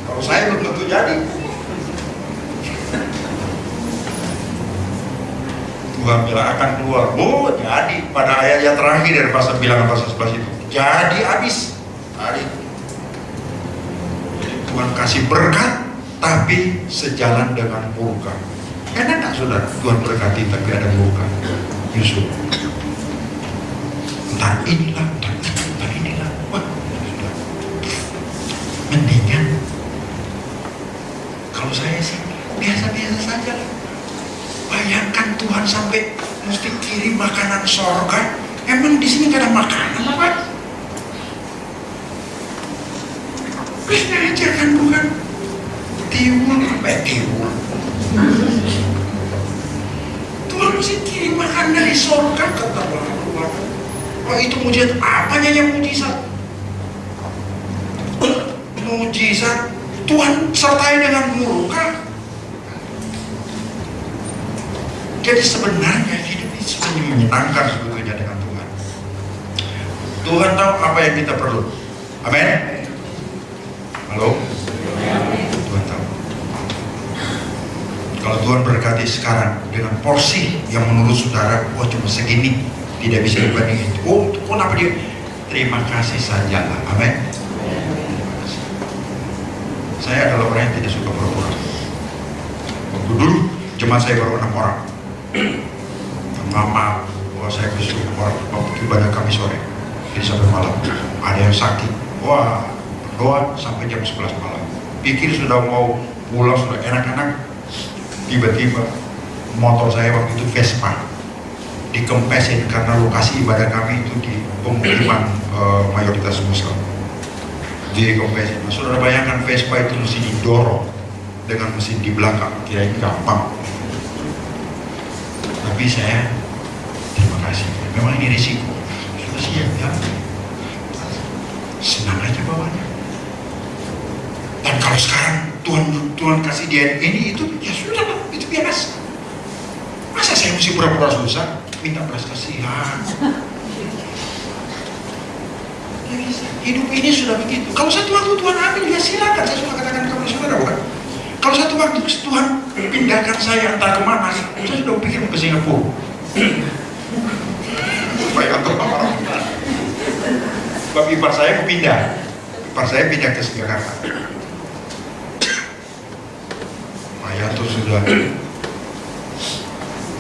Kalau saya belum tentu jadi. Tuhan bilang akan keluar, oh jadi. Pada ayat yang terakhir dari pasal bilangan pasal 11 itu, jadi habis. Jadi Tuhan kasih berkat, tapi sejalan dengan murka. Enak tak saudara? Tuhan berkati tapi ada murka. Yusuf. Entah inilah, entah inilah. Wah, sudah. Mendingan. Kalau saya sih biasa-biasa saja. Bayangkan Tuhan sampai mesti kirim makanan sorga. Emang di sini gak ada makanan apa? Bisa aja kan Tuhan. Tiwul sampai tiwul. Tuhan mesti kirim makanan dari sorga ke Tuhan. Oh itu mujizat apanya yang mujizat? Mujizat Tuhan sertai dengan murka. Jadi sebenarnya hidup ini sebenarnya menyenangkan sebetulnya dengan Tuhan. Tuhan tahu apa yang kita perlu. Amin. Halo. Tuhan tahu. Kalau Tuhan berkati sekarang dengan porsi yang menurut saudara, oh cuma segini, tidak bisa dibandingin. Oh, kenapa dia? Terima kasih sajalah. Amin. Saya adalah orang yang tidak suka pura-pura. Waktu dulu jemaat saya baru 6 orang. Mama, wah saya besok ibadah kami sore, jadi sampai malam. Ada yang sakit, wah berdoa sampai jam 11 malam. Pikir sudah mau pulang, sudah enak-enak. Tiba-tiba motor saya waktu itu Vespa dikempesin karena lokasi ibadah kami itu di pemukiman mayoritas Muslim. Dikempesin. Nah, saudara bayangkan Vespa itu mesti didorong dengan mesin di belakang, kira-kira gampang. Tapi saya terima kasih. Memang ini risiko. Sudah siap ya. Senang aja bawanya. Dan kalau sekarang Tuhan kasih dia ini itu, ya sudah lah, itu biasa. Masa saya mesti pura-pura susah, minta belas kasihan? Ya bisa. Hidup ini sudah begitu. Kalau satu waktu Tuhan ambil, ya silakan. Saya sudah katakan kepada saudara, bukan? Kalau satu waktu Tuhan pindahkan saya entah kemana, saya sudah pikir ke Singapura. Supaya kantor orang. Sebab ipar saya mau pindah. Ipar saya pindah ke Jakarta. Ayah tuh sudah.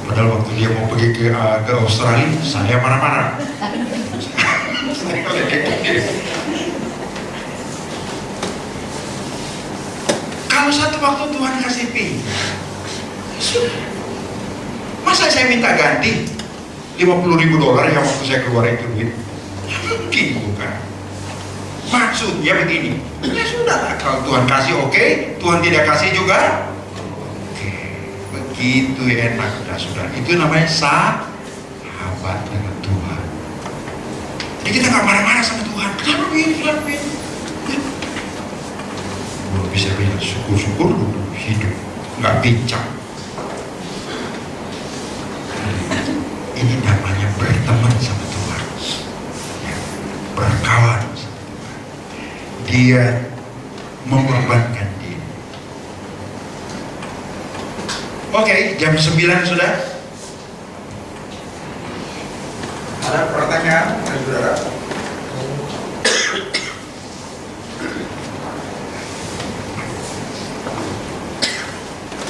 Padahal waktu dia mau pergi ke Australia, saya marah-marah. Kalau satu waktu Tuhan kasih pindah, masa saya minta ganti $50.000 yang waktu saya keluar itu duit? Ya mungkin bukan. Maksudnya begini, ya sudah lah, kalau Tuhan kasih oke, Tuhan tidak kasih juga oke. Begitu enak saudara. Itu namanya sahabat dengan Tuhan. Jadi kita gak marah-marah sama Tuhan. Kenapa begini? Belum bisa bilang syukur-syukur dulu hidup, nggak bincang. Ini namanya berteman sama Tuhan, ya, berkawan sama Tuhan. Dia mengorbankan diri. Oke, jam 9 sudah. Ada pertanyaan, saudara?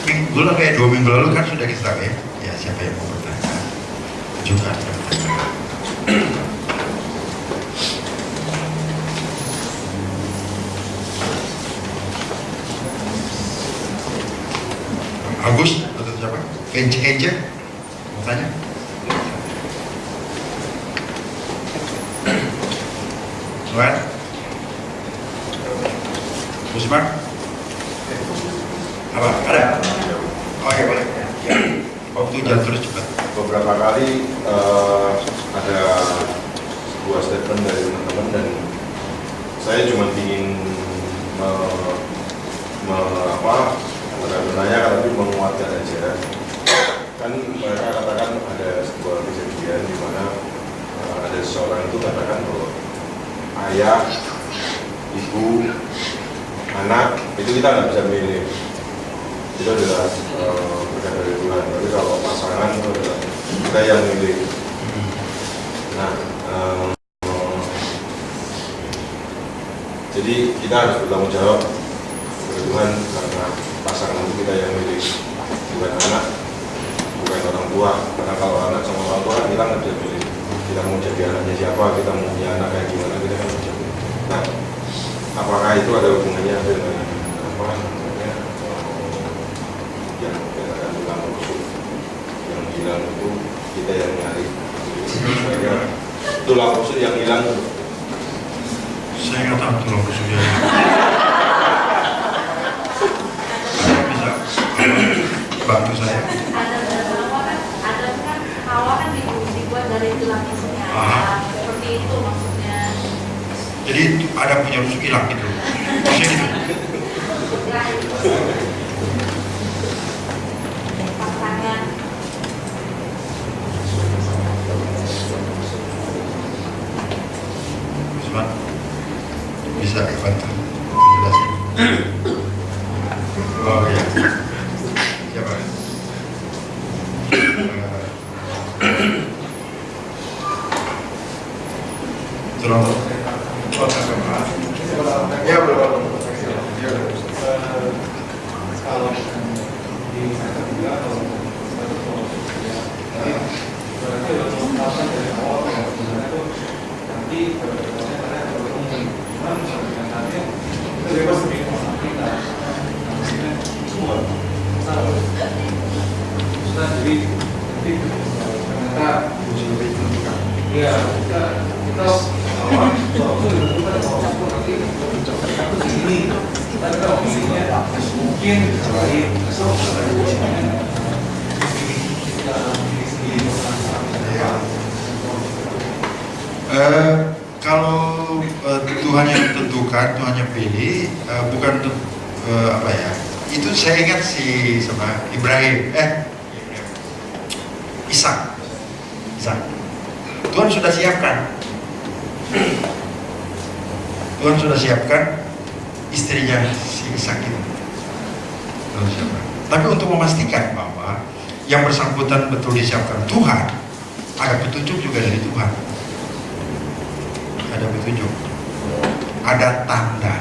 Minggu lalu, kayak 2 minggu lalu kan sudah kita tahu ya. Ya siapa yang mau bertanya juga. Agus atau siapa? Kenja mau tanya? Soal? Musibah? Apa? Ada? Oh ya boleh. Ya. Waktu jalan terus cepat. Beberapa kali ada sebuah statement dari teman-teman dan saya cuma ingin menanyakan tapi menguatkan aja. Kan mereka katakan seseorang itu katakan bahwa ayah, ibu, anak itu kita nggak bisa milih, itu adalah berkat dari Tuhan. Tapi kalau pasangan itu adalah kita yang milih. Nah, jadi kita harus bertanggung jawab kepada Tuhan karena pasangan itu kita yang milih, bukan anak, bukan orang tua. Karena kalau anak sama orang tua kita nggak bisa pilih. Kita mau jadi anaknya siapa, kita mau punya anak kayak gimana, kita kan bisa pilih. Nah, apakah itu ada hubungannya dengan apa namanya yang dikatakan tulang rusuk yang hilang itu kita yang nyari? Tulang rusuk yang hilang itu saya nggak tahu tulang rusuknya. Bisa bantu saya? Ada kan Hawa kan dibuat dari tulang rusuknya. Seperti itu maksudnya. Jadi ada punya rusuk hilang gitu. Maksudnya gitu. Pasangan. Cuman bisa bantu jelasin. Oh iya. Siapa? Tolong. Oh, sama. Ya, belum. Ya, kalau di saya bilang kalau berarti untuk alasan dari awal yang sebenarnya itu nanti karena cuman dengan nanti itu bebas lebih masalah kita semua salah jadi ternyata ya kita awal waktu itu pada waktu nanti aku segini tapi kalau misalnya mungkin lain kalau Tuhan yang tentukan, Tuhan yang pilih, bukan apa ya? Itu saya ingat si sama Ibrahim, Ishak. Tuhan sudah siapkan. Tuhan sudah siapkan istrinya si Ishak itu. Tuhan siapkan. Tapi untuk memastikan bahwa yang bersangkutan betul disiapkan Tuhan, ada petunjuk juga dari Tuhan. Ada petunjuk, ada tanda.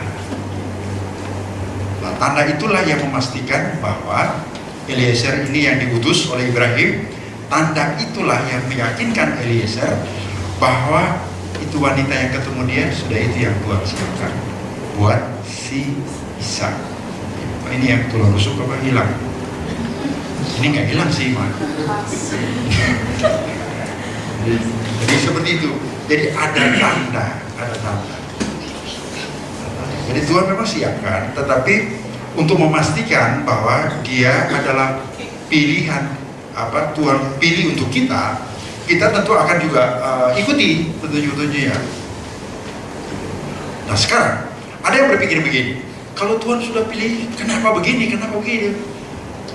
Nah, tanda itulah yang memastikan bahwa Eliezer ini yang diutus oleh Ibrahim. Tanda itulah yang meyakinkan Eliezer bahwa itu wanita yang ketemu dia sudah itu yang Tuhan siapkan buat si Ishak. Ini yang tulang rusuk apa hilang? Ini nggak hilang sih, Mak. Jadi seperti itu. Jadi ada tanda. Jadi Tuhan memang siapkan, tetapi untuk memastikan bahwa dia adalah pilihan Tuhan pilih untuk kita tentu akan juga ikuti petunjuk-petunjuknya. Nah sekarang ada yang berpikir begini, kalau Tuhan sudah pilih, kenapa begini?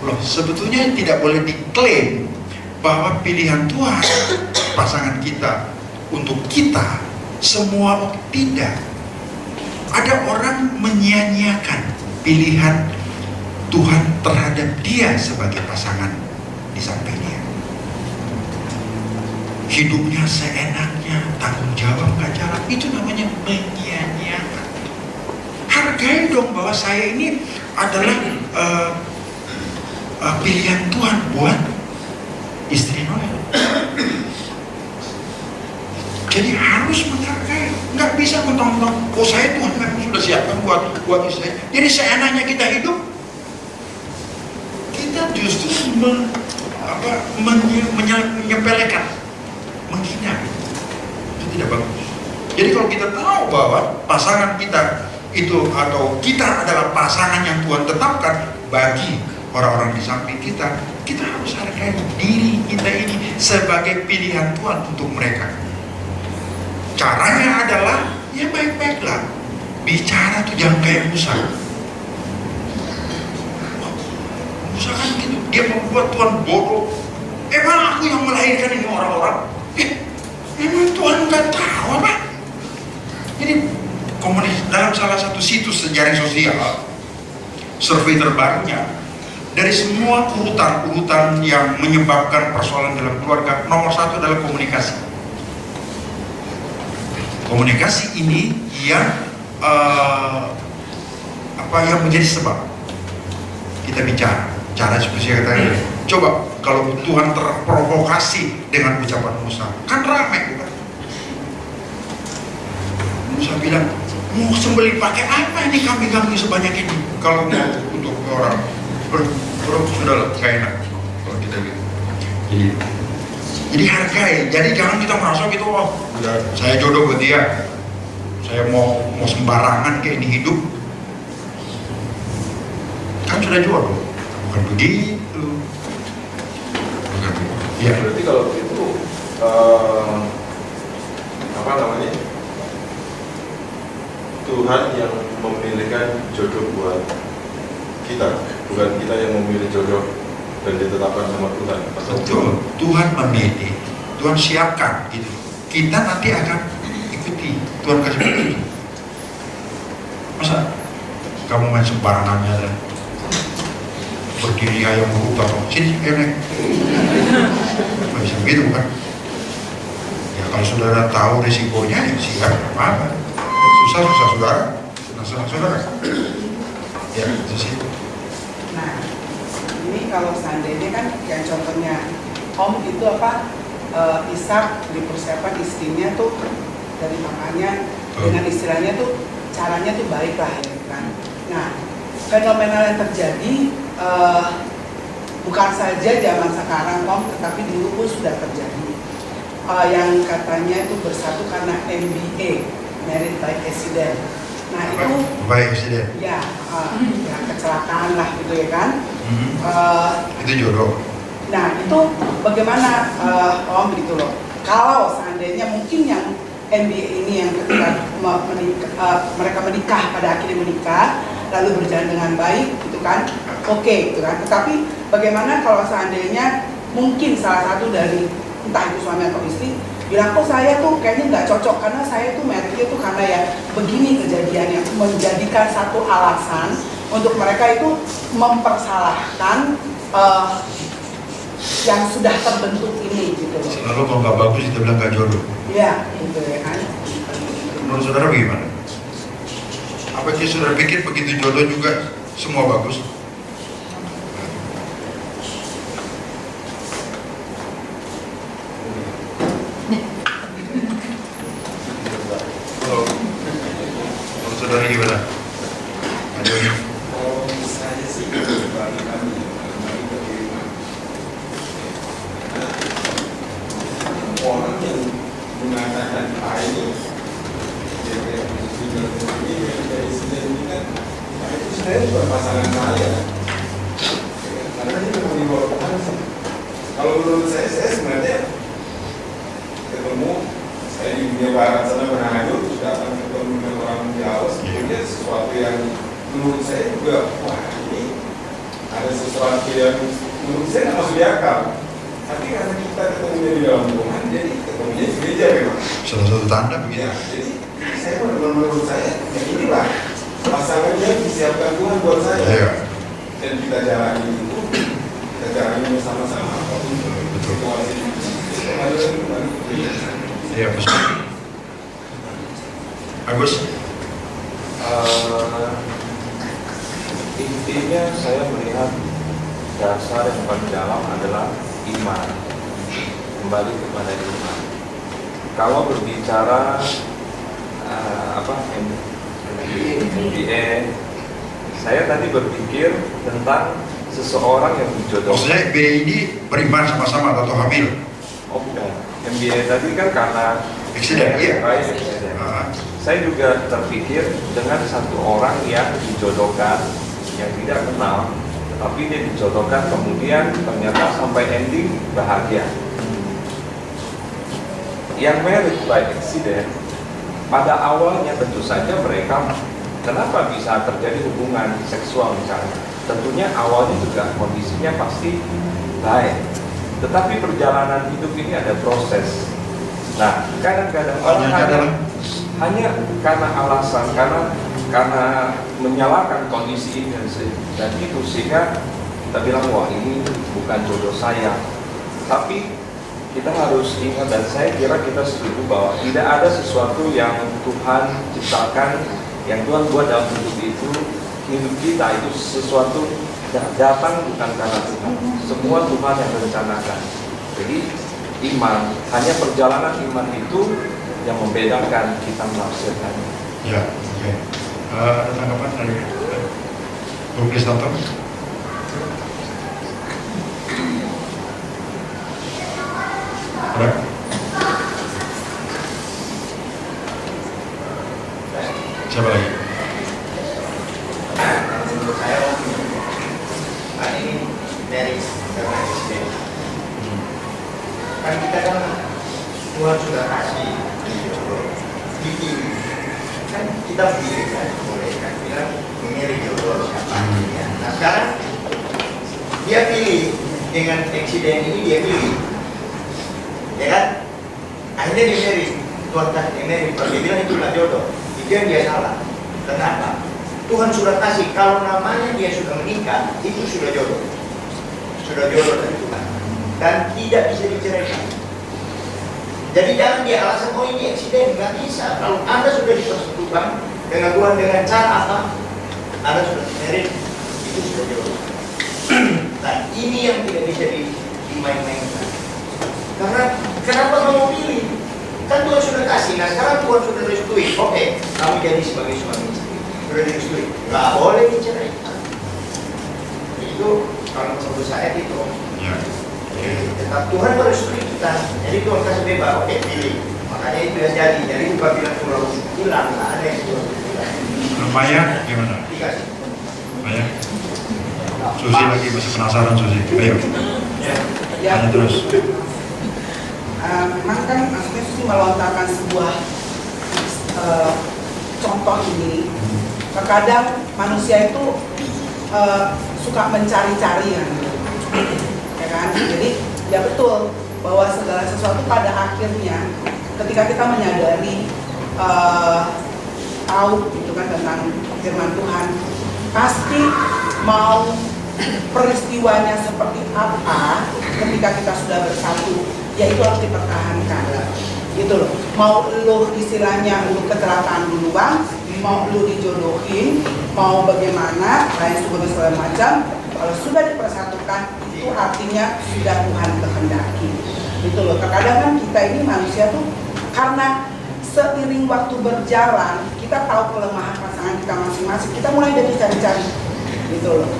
Loh, sebetulnya tidak boleh diklaim bahwa pilihan Tuhan pasangan kita untuk kita semua tidak. Ada orang menyia-nyiakan pilihan Tuhan terhadap dia sebagai pasangan di sampingnya. Hidupnya seenaknya, tanggung jawab nggak jalan, itu namanya menyia-nyiakan. Hargai dong bahwa saya ini adalah pilihan Tuhan buat istri Noel. Jadi harus menghargai, nggak bisa mentang-mentang, oh saya Tuhan memang sudah siapkan buat istri. Jadi seenaknya kita hidup, kita justru menyepelekan, menghina. Itu tidak bagus. Jadi kalau kita tahu bahwa pasangan kita itu atau kita adalah pasangan yang Tuhan tetapkan bagi orang-orang di samping kita, kita harus hargai diri kita ini sebagai pilihan Tuhan untuk mereka. Caranya adalah ya baik-baiklah. Bicara tuh jangan kayak Musa. Musa kan gitu, dia membuat Tuhan bodoh. Emang aku yang melahirkan ini orang-orang? Emang Tuhan nggak tahu apa. Jadi dalam salah satu situs sejarah sosial, survei terbarunya, dari semua urutan yang menyebabkan persoalan dalam keluarga, nomor 1 adalah komunikasi. Komunikasi ini yang yang menjadi sebab kita bicara. Cara seperti saya katakan, coba kalau Tuhan terprovokasi dengan ucapan Musa, kan ramai bukan? Musa bilang, mau sembelih pakai apa ini kambing-kambing sebanyak ini? Kalau mau untuk orang sudah gak enak kalau kita gitu. Jadi hargai. Jadi jangan kita merasa gitu, oh saya jodoh buat dia, saya mau sembarangan kayak ini hidup. Kan sudah jodoh, bukan begitu. Bukan. Ya. Berarti kalau begitu Tuhan yang memilihkan jodoh buat kita, bukan kita yang memilih jodoh dan ditetapkan sama Tuhan. Betul, Tuhan memilih, Tuhan siapkan gitu. Kita nanti akan ikuti Tuhan kasih begitu. Masa kamu main sembarangannya dan berdiri ayam berubah, sini enak. Nggak bisa begitu kan? Ya kalau saudara tahu risikonya ya siap, apa? Susah saudara, senang saudara. Ya itu sih. Nah, ini kalau seandainya kan kayak contohnya Om itu Ishak dipersiapkan istrinya tuh dari makanya dengan istilahnya tuh caranya tuh baik lah ya kan. Nah, fenomenal yang terjadi bukan saja zaman sekarang Om, tetapi dulu pun sudah terjadi. Yang katanya itu bersatu karena MBA, Married by Accident. Nah itu by accident. Ya, ya kecelakaan lah gitu ya kan. Itu jodoh. Nah itu bagaimana Om gitu loh. Kalau seandainya mungkin yang MBA ini yang ketika mereka menikah, pada akhirnya menikah lalu berjalan dengan baik gitu kan, oke gitu kan. Tetapi bagaimana kalau seandainya mungkin salah satu dari entah itu suami atau istri bilang kok saya tuh kayaknya nggak cocok karena saya tuh married tuh karena ya begini kejadiannya, menjadikan satu alasan untuk mereka itu mempersalahkan yang sudah terbentuk ini gitu loh. Selalu kalau nggak bagus kita bilang nggak jodoh. Iya gitu ya kan. Menurut saudara bagaimana? Apa sih saudara pikir begitu jodoh juga semua bagus? Menurut saudara gimana? Ada yang Kalau saya sih bagi kami bagaimana orang yang mengatakan ini dari sini kan itu sebenarnya bukan pasangan saya karena ini memang di bawah Tuhan sih. Kalau menurut saya sebenarnya ketemu saya di dunia barat sana Manado terus datang ketemu dengan orang Jawa sebetulnya sesuatu yang menurut saya juga wah ini ada sesuatu yang menurut saya nggak masuk di akal, tapi karena kita ketemunya di dalam Tuhan jadi ketemunya di gereja memang salah satu tanda begitu. ya, jadi saya menurut saya ya inilah pasangan yang disiapkan Tuhan buat saya Ya. dan kita jalani itu kita jalani bersama-sama apapun situasi Ya, Agus. Intinya saya melihat dasar yang paling dalam adalah iman, kembali kepada iman. Kalau berbicara MBA, saya tadi berpikir tentang seseorang yang dijodohkan. Maksudnya B ini beriman sama-sama atau hamil? Oh bukan, MBA tadi kan karena Accident, iya. accident. Saya juga terpikir dengan satu orang yang dijodohkan, yang tidak kenal, tetapi dia dijodohkan kemudian ternyata sampai ending bahagia. Yang married by accident, pada awalnya tentu saja mereka kenapa bisa terjadi hubungan seksual misalnya, tentunya awalnya juga kondisinya pasti baik, tetapi perjalanan hidup ini ada proses. Nah, kadang-kadang orang hanya karena alasan, karena menyalahkan kondisi ini dan itu, sehingga kita bilang wah ini bukan jodoh saya. Tapi kita harus ingat, dan saya kira kita setuju bahwa tidak ada sesuatu yang Tuhan ciptakan, yang Tuhan buat dalam hidup kita itu sesuatu datang bukan karena Tuhan. Semua Tuhan yang merencanakan. Jadi iman, hanya perjalanan iman itu yang membedakan kita menafsirkannya. Ya, oke. Ada tanggapan dari Bung Kristanto? Ada? Siapa lagi? Menurut saya ini dari SDN. Kan kita kan Tuhan sudah kasih dipilih, kan kita pilih kan, boleh kan bilang memilih jodoh siapa. Nah sekarang dia pilih dengan eksiden ini, dia pilih, ya kan? Akhirnya dia married, Tuhan kasih dia married, kalau dia bilang itu nggak jodoh, itu yang dia salah. Kenapa? Tuhan sudah kasih, kalau namanya dia sudah menikah, itu sudah jodoh dari Tuhan, dan tidak bisa diceraikan. Jadi jangan dia alasan, oh ini eksiden, nggak bisa. Kalau Anda sudah dipersekutukan dengan Tuhan dengan cara apa? Anda sudah married, itu sudah jodoh. Nah ini yang tidak bisa dimain-mainkan. Karena kenapa kamu pilih? Kan Tuhan sudah kasih, nah sekarang Tuhan sudah restui. Oke, kamu jadi sebagai suami istri, sudah direstui, nggak boleh diceraikan. Itu kalau menurut saya itu. Ya. Tetap Tuhan merestui kita, jadi Tuhan kasih bebas, oke pilih. Makanya itu yang jadi bukan bilang Tuhan hilang, nggak ada yang Tuhan hilang. Maya gimana? Dikasih. Maya? Susi lagi masih penasaran Susi. Ayo. Ya. Tanya terus. Memang kan maksudnya sih melontarkan sebuah contoh ini. Terkadang manusia itu suka mencari-cari ya kan. Jadi ya betul bahwa segala sesuatu pada akhirnya ketika kita menyadari tahu gitu kan tentang firman Tuhan, pasti mau peristiwanya seperti apa ketika kita sudah bersatu, ya itu harus dipertahankan gitu loh. Mau lu istilahnya lu kecelakaan duluan, mau lu dijodohin, mau bagaimana, lain segala macam, kalau sudah dipersatukan itu artinya sudah Tuhan kehendaki gitu loh. Terkadang kan kita ini manusia tuh karena seiring waktu berjalan kita tahu kelemahan pasangan kita masing-masing, kita mulai dari cari-cari gitu loh.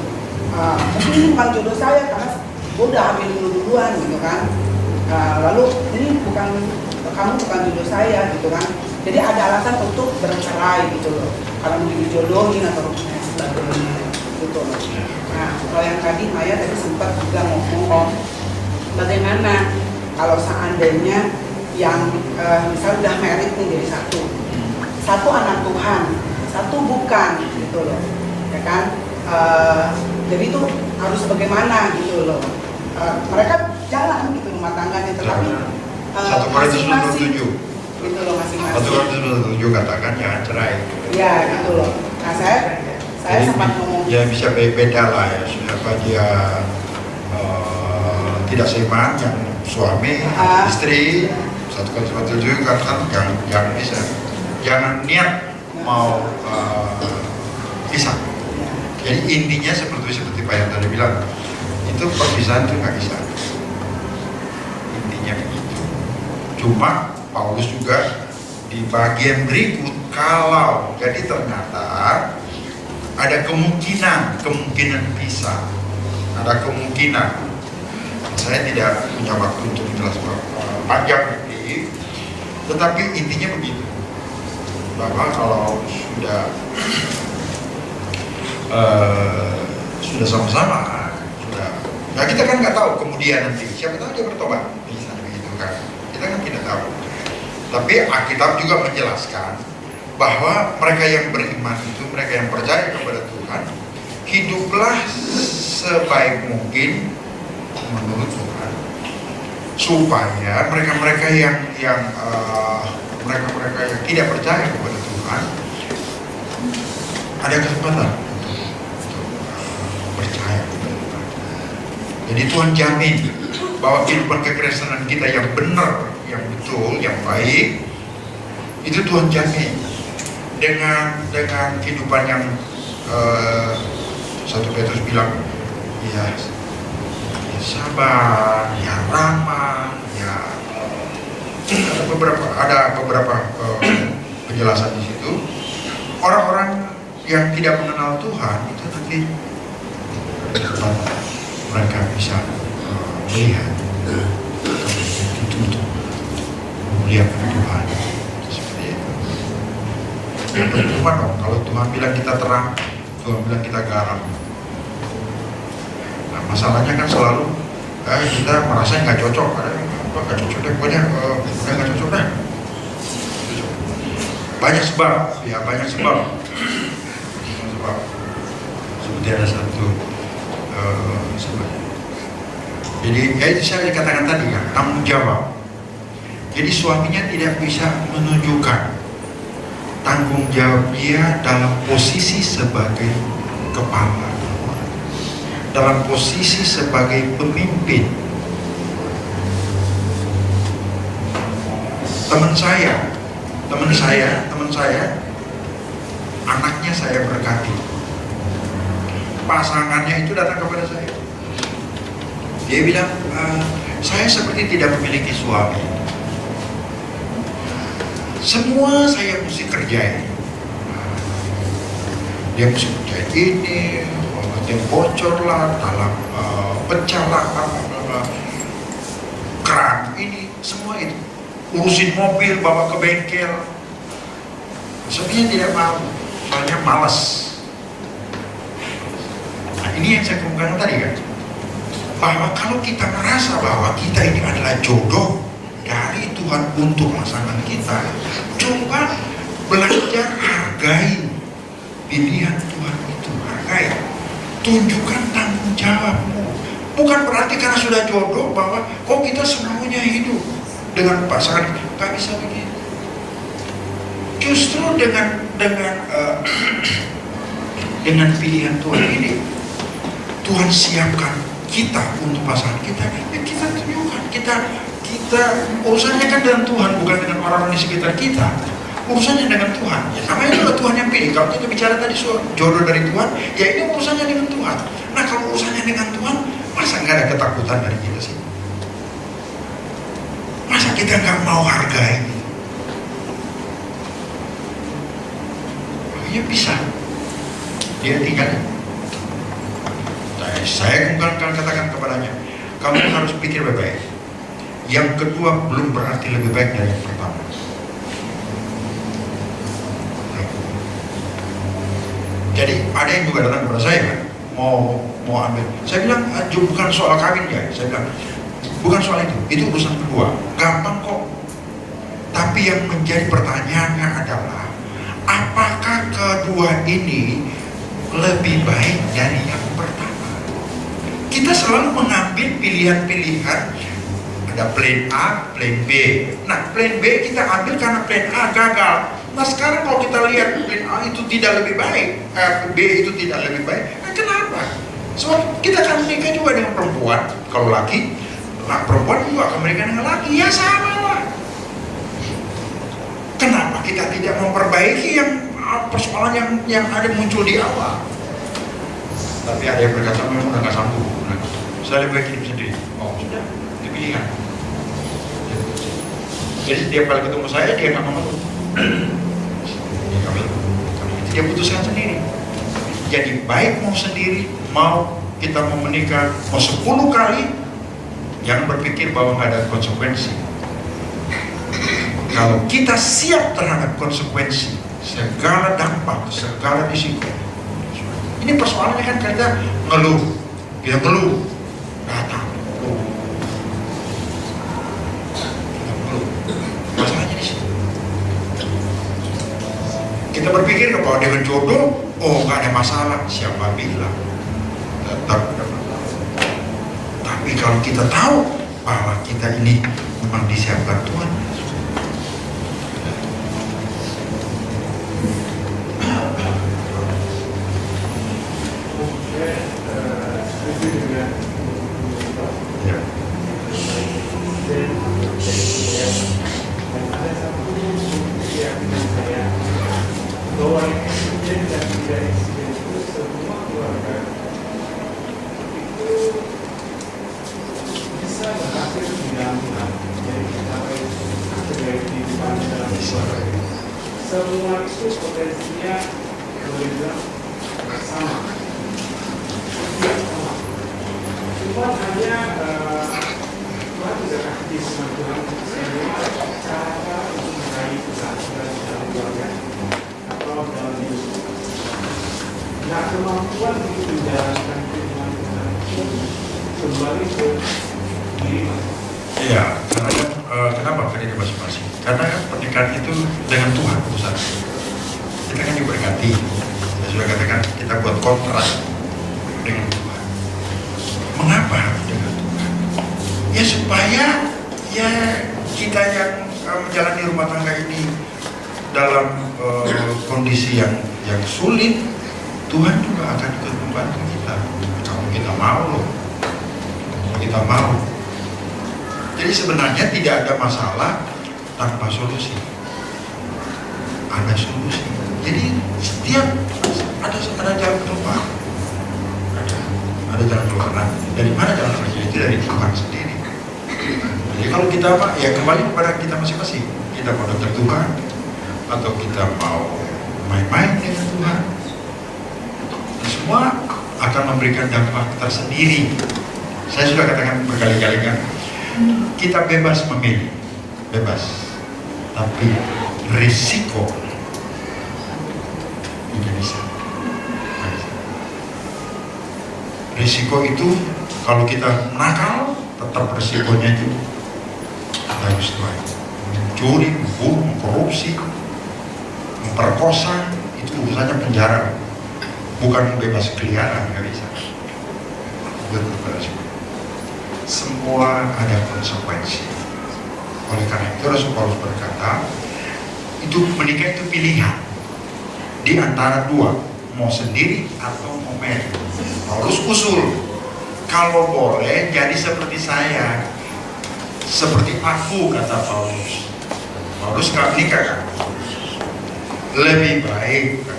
Mungkin ini bukan jodoh saya karena gue udah hamil duluan gitu kan. Lalu ini kamu bukan jodoh saya gitu kan. Jadi ada alasan untuk bercerai gitu loh, karena mungkin dijodohin atau sebagainya gitu loh. Nah kalau yang tadi Maya tadi sempat juga ngomong bagaimana kalau seandainya yang misalnya udah married nih jadi satu anak Tuhan, satu bukan gitu loh, ya kan? Jadi itu harus bagaimana gitu loh. Mereka jalan gitu rumah tangganya, tetapi masing-masing gitu loh, masing-masing. 1 katakan jangan cerai. Ya gitu loh. Nah saya sempat ngomong. Ya bisa beda lah ya. Siapa dia tidak seiman, yang suami, istri 1,7 katakan jangan bisa. Jangan niat mau pisah. Jadi intinya seperti Pak yang tadi bilang, itu perpisahan itu nggak bisa. Intinya begitu. Cuma Paulus juga di bagian berikut, kalau jadi ternyata ada kemungkinan pisah, ada kemungkinan. Saya tidak punya waktu untuk menjelaskan panjang ini, tetapi intinya begitu, bahwa kalau sudah sama-sama, nah kita kan nggak tahu kemudian nanti siapa tahu dia bertobat, misalnya begitu kan, kita kan tidak tahu. Tapi Alkitab juga menjelaskan bahwa mereka yang beriman itu, mereka yang percaya kepada Tuhan, hiduplah sebaik mungkin menurut Tuhan, supaya mereka-mereka yang mereka-mereka yang tidak percaya kepada Tuhan ada kesempatan untuk percaya kepada Tuhan. Jadi Tuhan jamin bahwa kehidupan kekristenan kita yang benar, yang betul, yang baik, itu Tuhan jamin dengan kehidupan yang 1 Petrus bilang ya sabar, ya ramah, ya ada beberapa penjelasan di situ. Orang-orang yang tidak mengenal Tuhan itu nanti mereka bisa melihat itu untuk melihat Tuhan seperti itu. Yang percuma dong kalau Tuhan bilang kita terang, Tuhan bilang kita garam. Nah masalahnya kan selalu kita merasa nggak cocok, nggak cocok deh, pokoknya nggak cocok deh. Banyak sebab, ya banyak sebab. Seperti ada satu sebab. Jadi itu saya katakan tadi kan, tanggung jawab. Jadi suaminya tidak bisa menunjukkan tanggung jawab dia dalam posisi sebagai kepala, dalam posisi sebagai pemimpin. Teman saya, anaknya saya berkati. Pasangannya itu datang kepada saya. Dia bilang, saya seperti tidak memiliki suami. Semua saya mesti kerjain. Dia mesti kerjain ini, yang bocor lah, dalam pecah lah, keran ini, semua itu. Urusin mobil, bawa ke bengkel. Sebenarnya tidak mau, soalnya malas. Nah ini yang saya kemukakan tadi kan, bahwa kalau kita merasa bahwa kita ini adalah jodoh dari Tuhan untuk pasangan kita, coba belajar hargai pilihan Tuhan itu, hargai, tunjukkan tanggung jawabmu. Bukan berarti karena sudah jodoh bahwa kita semuanya hidup dengan pasangan, nggak bisa begitu. Justru dengan pilihan Tuhan ini, Tuhan siapkan kita untuk pasangan kita. Kita tunjukkan, kita urusannya kan dengan Tuhan, bukan dengan orang-orang di sekitar kita. Urusannya dengan Tuhan. Ya namanya juga Tuhan yang pilih. Kalau kita bicara tadi soal jodoh dari Tuhan, ya ini urusannya dengan Tuhan. Nah kalau urusannya dengan Tuhan, masa nggak ada ketakutan dari kita sih? Masa kita nggak mau hargai? Ya bisa. Dia tinggal. Saya akan katakan kepadanya, kamu harus pikir baik-baik. Yang kedua belum berarti lebih baik dari yang pertama. Jadi ada yang juga datang kepada saya kan, mau ambil. Saya bilang bukan soal kawin ya. Saya bilang bukan soal itu urusan kedua. Gampang kok. Tapi yang menjadi pertanyaannya adalah, apakah kedua ini lebih baik dari yang pertama? Kita selalu mengambil pilihan-pilihan, ada plan A, plan B. Nah, plan B kita ambil karena plan A gagal. Nah, sekarang kalau kita lihat plan A itu tidak lebih baik, B itu tidak lebih baik, nah kenapa? Sebab kita akan menikah juga dengan perempuan, kalau laki, perempuan juga akan menikah dengan laki, ya sama lah. Kenapa kita tidak memperbaiki yang persoalan yang ada muncul di awal? Tapi ada yang berkata memang udah gak sanggup. Nah, saya lebih baik hidup sendiri. Oh sudah, itu pilihan. Jadi setiap kali ketemu saya dia nggak mau. Dia putuskan sendiri. Jadi baik mau sendiri, mau kita mau menikah, mau 10 kali, jangan berpikir bahwa nggak ada konsekuensi. Kalau kita siap terhadap konsekuensi, segala dampak, segala risiko. Ini persoalannya kan kita ngeluh, datang, masalahnya di sini. Kita berpikir bahwa dengan jodoh, nggak ada masalah, siapa bilang? Tetap ada masalah. Tapi kalau kita tahu kepala kita ini memang disiapkan Tuhan. Ya. Ada satu keyakinan saya bahwa insiden dan tidak insiden itu semua keluarga itu bisa berhasil di dalam Tuhan. Jadi sampai dari kehidupan dalam keluarga semua itu potensinya boleh bilang sama. Ya, sama. Cuma hanya Tuhan tidak kasih sama Tuhan semua cara untuk meraih kesatuan dalam keluarga atau dalam hidup. Nah, kemampuan untuk menjalankan firman Tuhan itu kembali ke diri masing-masing. Iya, karena kenapa ke diri masing-masing? Karena kan pernikahan itu dengan Tuhan urusan. Kita kan diberkati. Saya sudah katakan kita buat kontrak dengan Tuhan. Mengapa dengan Tuhan? Ya supaya ya kita yang menjalani rumah tangga ini dalam kondisi yang sulit, Tuhan juga akan ikut membantu kita. Kalau kita mau loh, kalau kita mau. Jadi sebenarnya tidak ada masalah tanpa solusi. Ada solusi. Jadi setiap ada jalan keluar. Ada jalan keluar. Nah, dari mana jalan keluar? Itu dari Tuhan sendiri. Jadi kalau kita ya kembali kepada kita masing-masing. Kita mau dekat Tuhan atau kita mau main-main dengan Tuhan. Semua akan memberikan dampak tersendiri. Saya sudah katakan berkali-kali kan, kita bebas memilih, bebas, tapi risiko tidak bisa. Risiko itu kalau kita nakal, tetap risikonya itu harus Tuhan. Mencuri, membunuh, korupsi, memperkosa, itu urusannya penjara, bukan bebas keliaran, nggak bisa. Semua ada konsekuensi. Oleh karena itu Rasul Paulus berkata, itu menikah itu pilihan di antara dua, mau sendiri atau mau married. Paulus usul, kalau boleh jadi seperti saya, seperti aku, kata Paulus. Paulus nggak menikah kan? Lebih baik.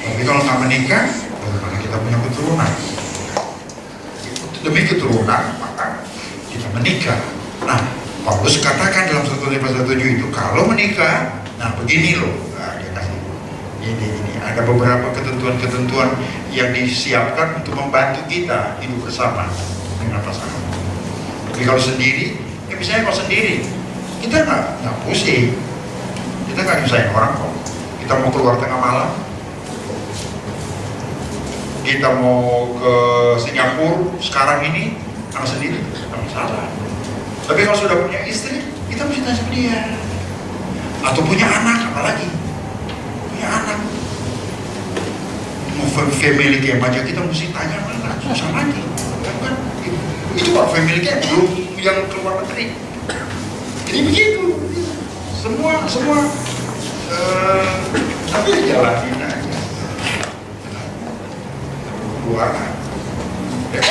Tapi kalau nggak menikah, bagaimana kita punya keturunan? Demi keturunan, maka kita menikah. Nah, Paulus katakan dalam 1 Korintus 1:7 itu, kalau menikah, nah begini loh, nah, dia kasih ini ada beberapa ketentuan-ketentuan yang disiapkan untuk membantu kita hidup bersama dengan pasangan. Tapi kalau sendiri, ya misalnya kalau sendiri, kita nggak pusing, kita nggak nyusahin orang kok. Kita mau keluar tengah malam, kita mau ke Singapura sekarang ini sama sendiri, nggak masalah. Tapi kalau sudah punya istri, kita mesti tanya sama dia. Atau punya anak, apalagi punya anak, mau family game aja kita mesti tanya mana, susah lagi. Kan? Itu kalau family game belum yang keluar negeri. Jadi begitu, semua tapi jalanin aja. Keluarga. Ya.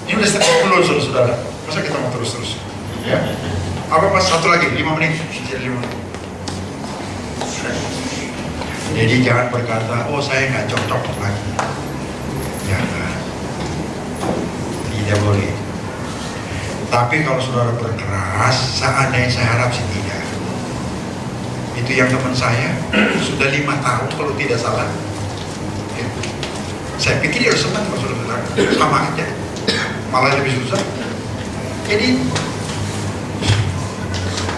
Ini udah setengah puluh saudara. Masa kita mau terus-terus? Ya. Apa mas? Satu lagi, 5 menit. Jadi 5 menit. Jadi jangan berkata, oh saya nggak cocok lagi. Jangan. Tidak boleh. Tapi kalau saudara berkeras, seandainya saya harap sih tidak. Itu yang teman saya sudah 5 tahun kalau tidak salah. Saya pikir ya senang kalau saudara sama aja, malah lebih susah. Jadi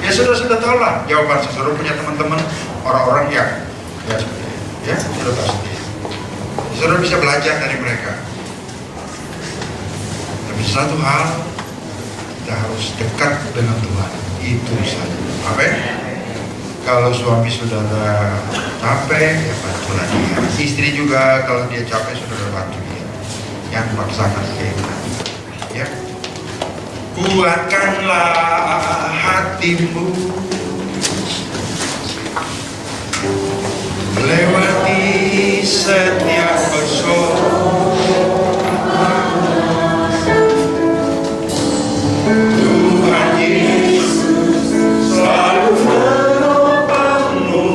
ya sudah tahu lah jawaban. Saudara punya teman-teman orang-orang yang ya sudah tahu sendiri. Saudara bisa belajar dari mereka. Tapi satu hal, kita harus dekat dengan Tuhan. Itu saja. Amin. Kalau suami saudara capek, ya bantulah dia. Istri juga kalau dia capek, saudara bantu dia. Yang memaksakan dia. Ya. kuatkanlah hatimu melewati setiap persoalan. Tuhan Yesus selalu menopangmu.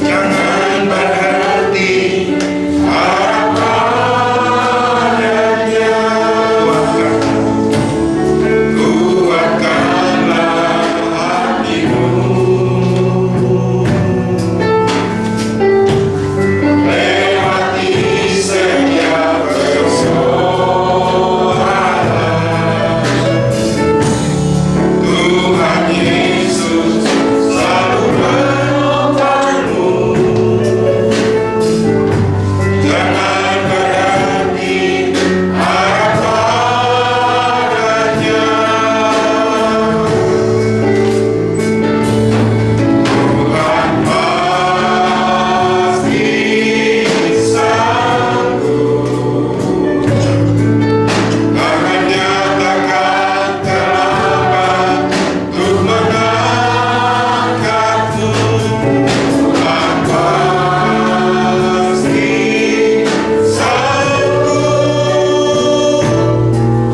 Jangan berhenti harap padanya. Kuatkanlah hatimu lewati setiap persoalan. Tuhan Yesus selalu menopangmu. Jangan berhenti harap padanya. Tuhan pasti sanggup. Tangannya takkan terlambat untuk mengangkatmu. Tuhan pasti sanggup.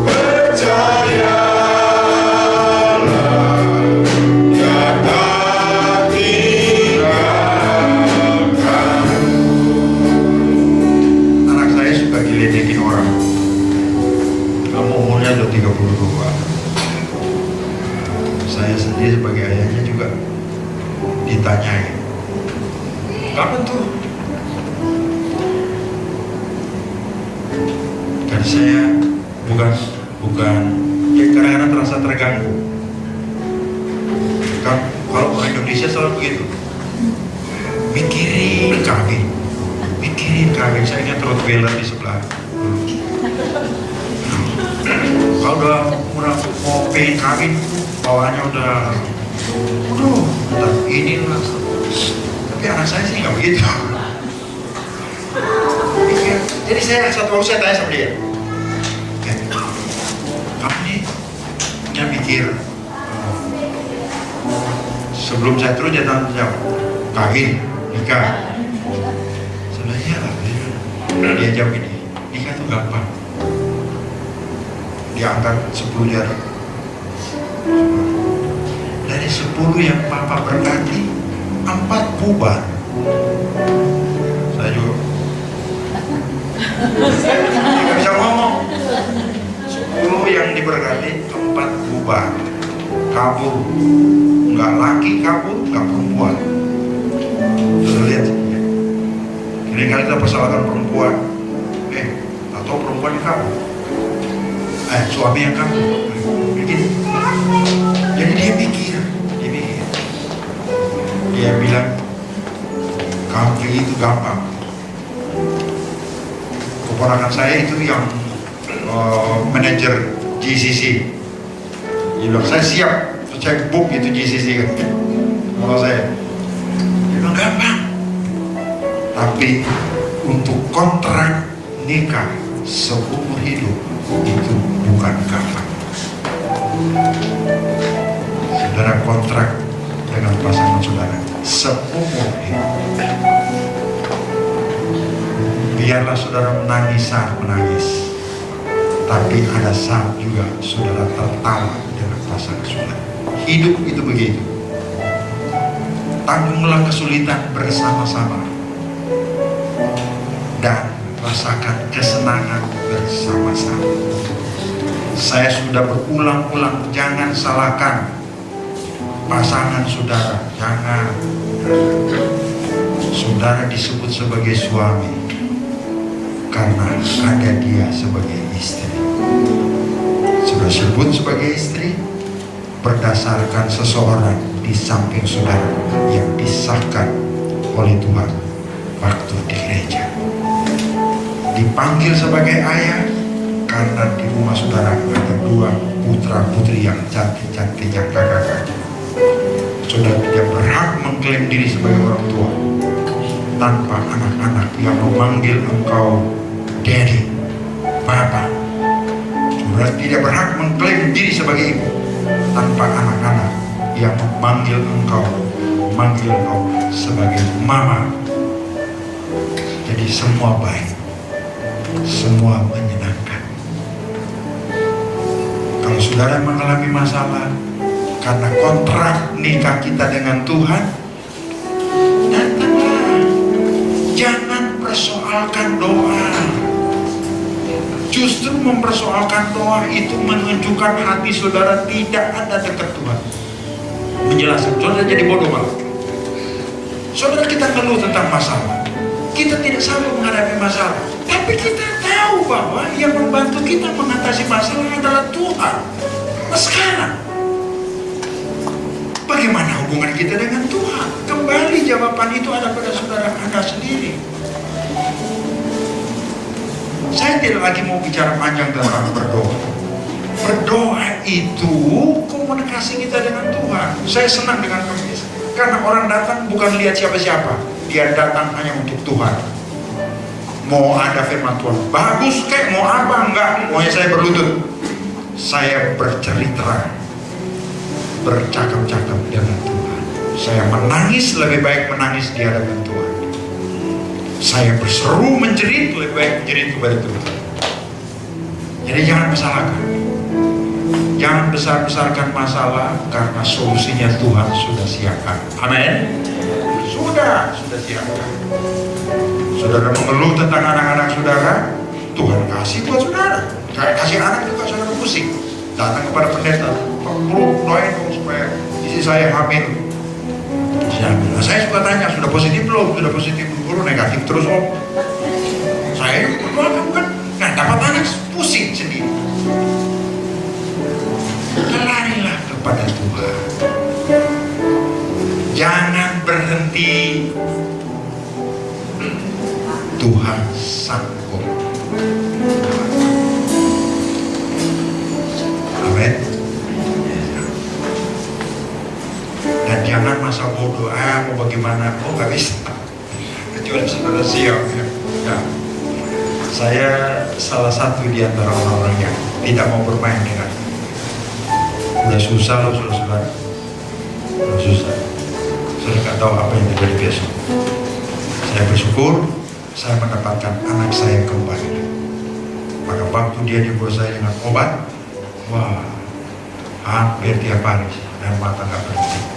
Percayalah, Dia tak tinggalkanmu. Anak saya suka diledekin orang. Kamu umurnya udah 32. Saya sendiri sebagai ayahnya juga ditanyain, kapan tuh? Dan saya bukan ya kadang-kadang terasa terganggu. Kan kalau orang Indonesia selalu begitu, mikirin kawin. Saya ingat Rottweiler di sebelah. Kalau udah mau pengen kawin, bawaannya udah inilah. Tapi anak saya sih nggak begitu. Mikir. Jadi saya tanya sama dia, kamu nih punya mikir sebelum saya terus dia jawab, kawin, nikah. Sebenarnya lah, dia jawab ini, nikah tuh gampang. Dia angkat 10 jari. Dari 10 yang Papa berkati, 4 bubar. Saya juga nggak bisa ngomong. 10 yang diberkati, 4 bubar, kabur. Nggak laki kabur, nggak perempuan. Sudah lihat ya. Kali kita persalahkan perempuan, atau perempuan yang kabur, suami yang kabur, begitu. Jadi dia mikir, dia bilang kawin itu gampang. Keponakan saya itu yang manajer GCC, dia bilang saya siap, saya book itu GCC kan. Kalau saya, dia bilang gampang. Tapi untuk kontrak nikah seumur hidup itu bukan gampang. Saudara kontrak dengan pasangan saudara seumur hidup. Biarlah saudara menangis saat menangis, tapi ada saat juga saudara tertawa dengan pasangan saudara. Hidup itu begitu. Tanggunglah kesulitan bersama-sama dan rasakan kesenangan bersama-sama. Saya sudah berulang-ulang, jangan salahkan pasangan saudara. Jangan. Saudara disebut sebagai suami karena ada dia sebagai istri. Sudah disebut sebagai istri berdasarkan seseorang di samping saudara yang disahkan oleh Tuhan waktu di gereja. Dipanggil sebagai ayah karena di rumah saudara ada 2 putra putri yang cantik-cantik, yang kakak-kakak. Saudara tidak berhak mengklaim diri sebagai orang tua tanpa anak-anak yang memanggil engkau daddy, papa. tidak berhak mengklaim diri sebagai ibu tanpa anak-anak yang memanggil engkau sebagai mama. Jadi semua baik, semua menyenangkan. Kalau saudara mengalami masalah karena kontrak nikah kita dengan Tuhan, datanglah. Jangan persoalkan doa. Justru mempersoalkan doa itu menunjukkan hati saudara tidak ada dekat Tuhan. Menjelaskan, saudara jadi bodoh malah. Saudara, kita ngeluh tentang masalah, kita tidak sanggup menghadapi masalah, tapi kita tahu bahwa yang membantu kita mengatasi masalah adalah Tuhan. Nah sekarang, bagaimana hubungan kita dengan Tuhan? Kembali jawaban itu ada pada saudara Anda sendiri. Saya tidak lagi mau bicara panjang tentang berdoa. Berdoa itu komunikasi kita dengan Tuhan. Saya senang dengan Kamis, karena orang datang bukan lihat siapa-siapa, dia datang hanya untuk Tuhan. Mau ada firman Tuhan bagus kayak mau apa enggak, maunya saya berlutut, saya bercerita, bercakap-cakap dengan Tuhan. Saya menangis, lebih baik menangis di hadapan Tuhan. Saya berseru menjerit, lebih baik menjerit kepada Tuhan. Jadi jangan masalahkan, jangan besar-besarkan masalah, karena solusinya Tuhan sudah siapkan. Amin. Sudah siapkan. Saudara mengeluh tentang anak-anak saudara, Tuhan kasih buat saudara. Kasih anak juga saudara pusing. Datang kepada pendeta, perlu doain dong supaya istri saya hamil. Nah, saya suka tanya, sudah positif belum? Sudah positif belum? Negatif terus om. Saya berdoa bukan, nah dapat anak pusing sendiri. Larilah kepada Tuhan. Jangan berhenti. Tuhan sanggup. Amin. Dan jangan masa bodoh, mau bagaimana, nggak bisa, kecuali saudara siap ya. Nah, saya salah satu di antara orang-orang yang tidak mau bermain dengan. Udah susah loh saudara, udah susah. Saya nggak tahu apa yang terjadi besok. Saya bersyukur saya mendapatkan anak saya kembali. Maka waktu dia diurus saya dengan obat, wah, hampir tiap hari dan mata nggak berhenti.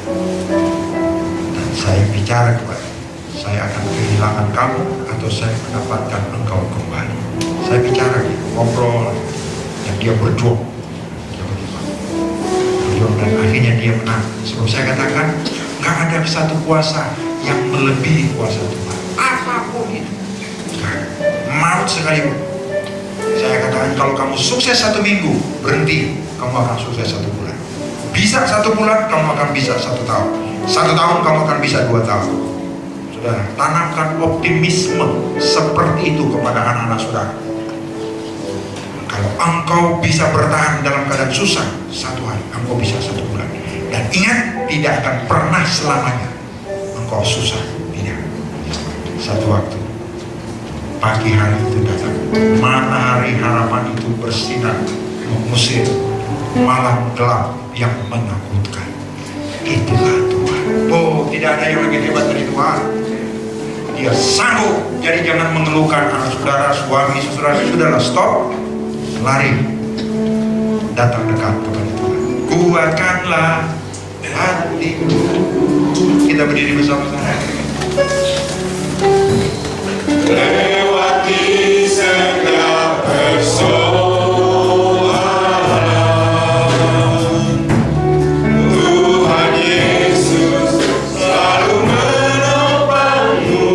Dan saya bicara kepada, saya akan kehilangan kamu atau saya mendapatkan engkau kembali. Saya bicara gitu, ngobrol, dan dia berjuang, dan akhirnya dia menang. Sebab saya katakan, nggak ada satu kuasa yang melebihi kuasa Tuhan. Apapun itu, maut sekalipun. Saya katakan, kalau kamu sukses 1 minggu, berhenti, kamu akan sukses 1 bulan. Bisa 1 bulan, kamu akan bisa 1 tahun. 1 tahun, kamu akan bisa 2 tahun. Saudara, tanamkan optimisme seperti itu kepada anak-anak saudara. Kalau engkau bisa bertahan dalam keadaan susah 1 hari, engkau bisa 1 bulan. Dan ingat, tidak akan pernah selamanya engkau susah. Tidak. Satu waktu, pagi hari itu datang, matahari harapan itu bersinar mengusir malam gelap yang menakutkan. Itulah Tuhan. Oh, tidak ada yang lebih hebat dari Tuhan. Dia sanggup. Jadi jangan mengeluhkan anak saudara, suami, saudara. Sudahlah, stop. Lari, datang dekat kepada Tuhan. Kuatkanlah hatimu. Kita berdiri bersama-sama. Lewati setiap persoalan, Tuhan Yesus selalu menopangmu.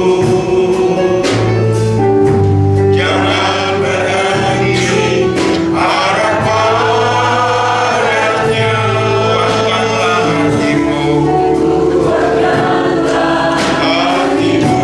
Jangan berhenti harap padanya. Kuatkanlah hatimu. Kuatkanlah hatimu.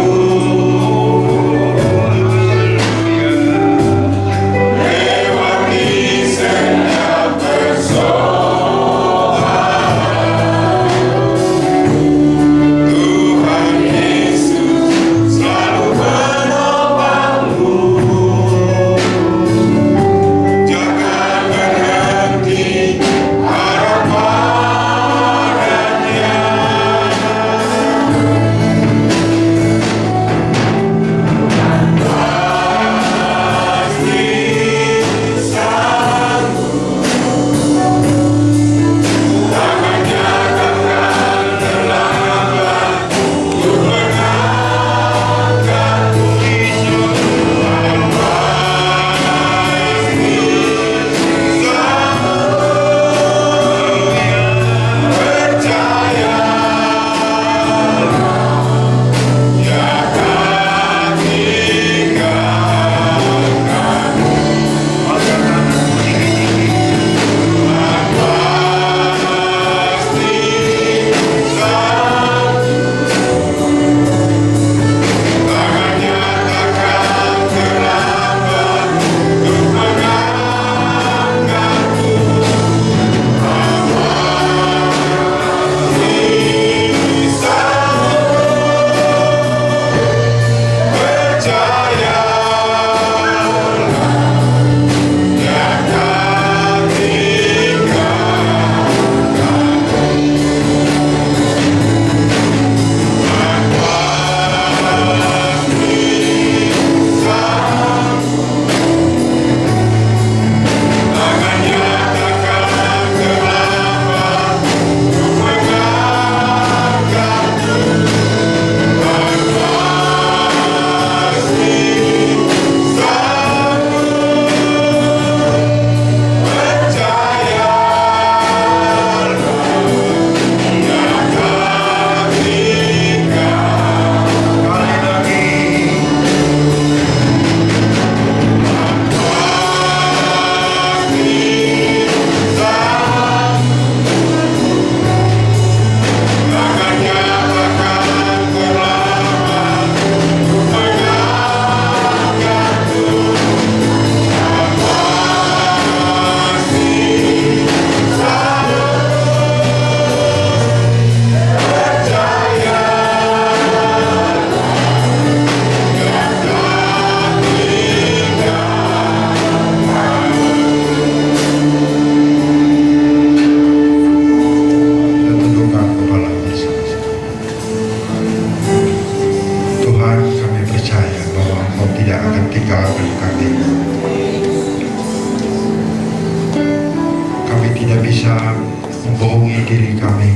diri kami.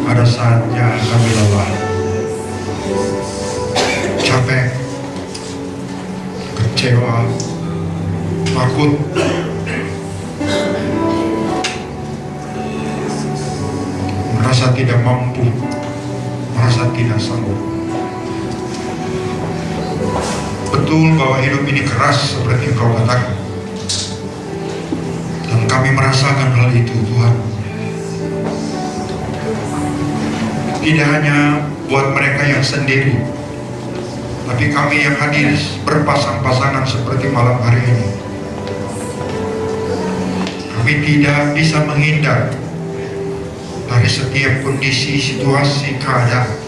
Ada saatnya kami lelah, capek, kecewa, takut, merasa tidak mampu, merasa tidak sanggup. Betul bahwa hidup ini keras seperti Engkau katakan, dan kami merasakan hal itu, Tuhan. Tidak hanya buat mereka yang sendiri, tapi kami yang hadir berpasang-pasangan seperti malam hari ini. Kami tidak bisa menghindar dari setiap kondisi, situasi, keadaan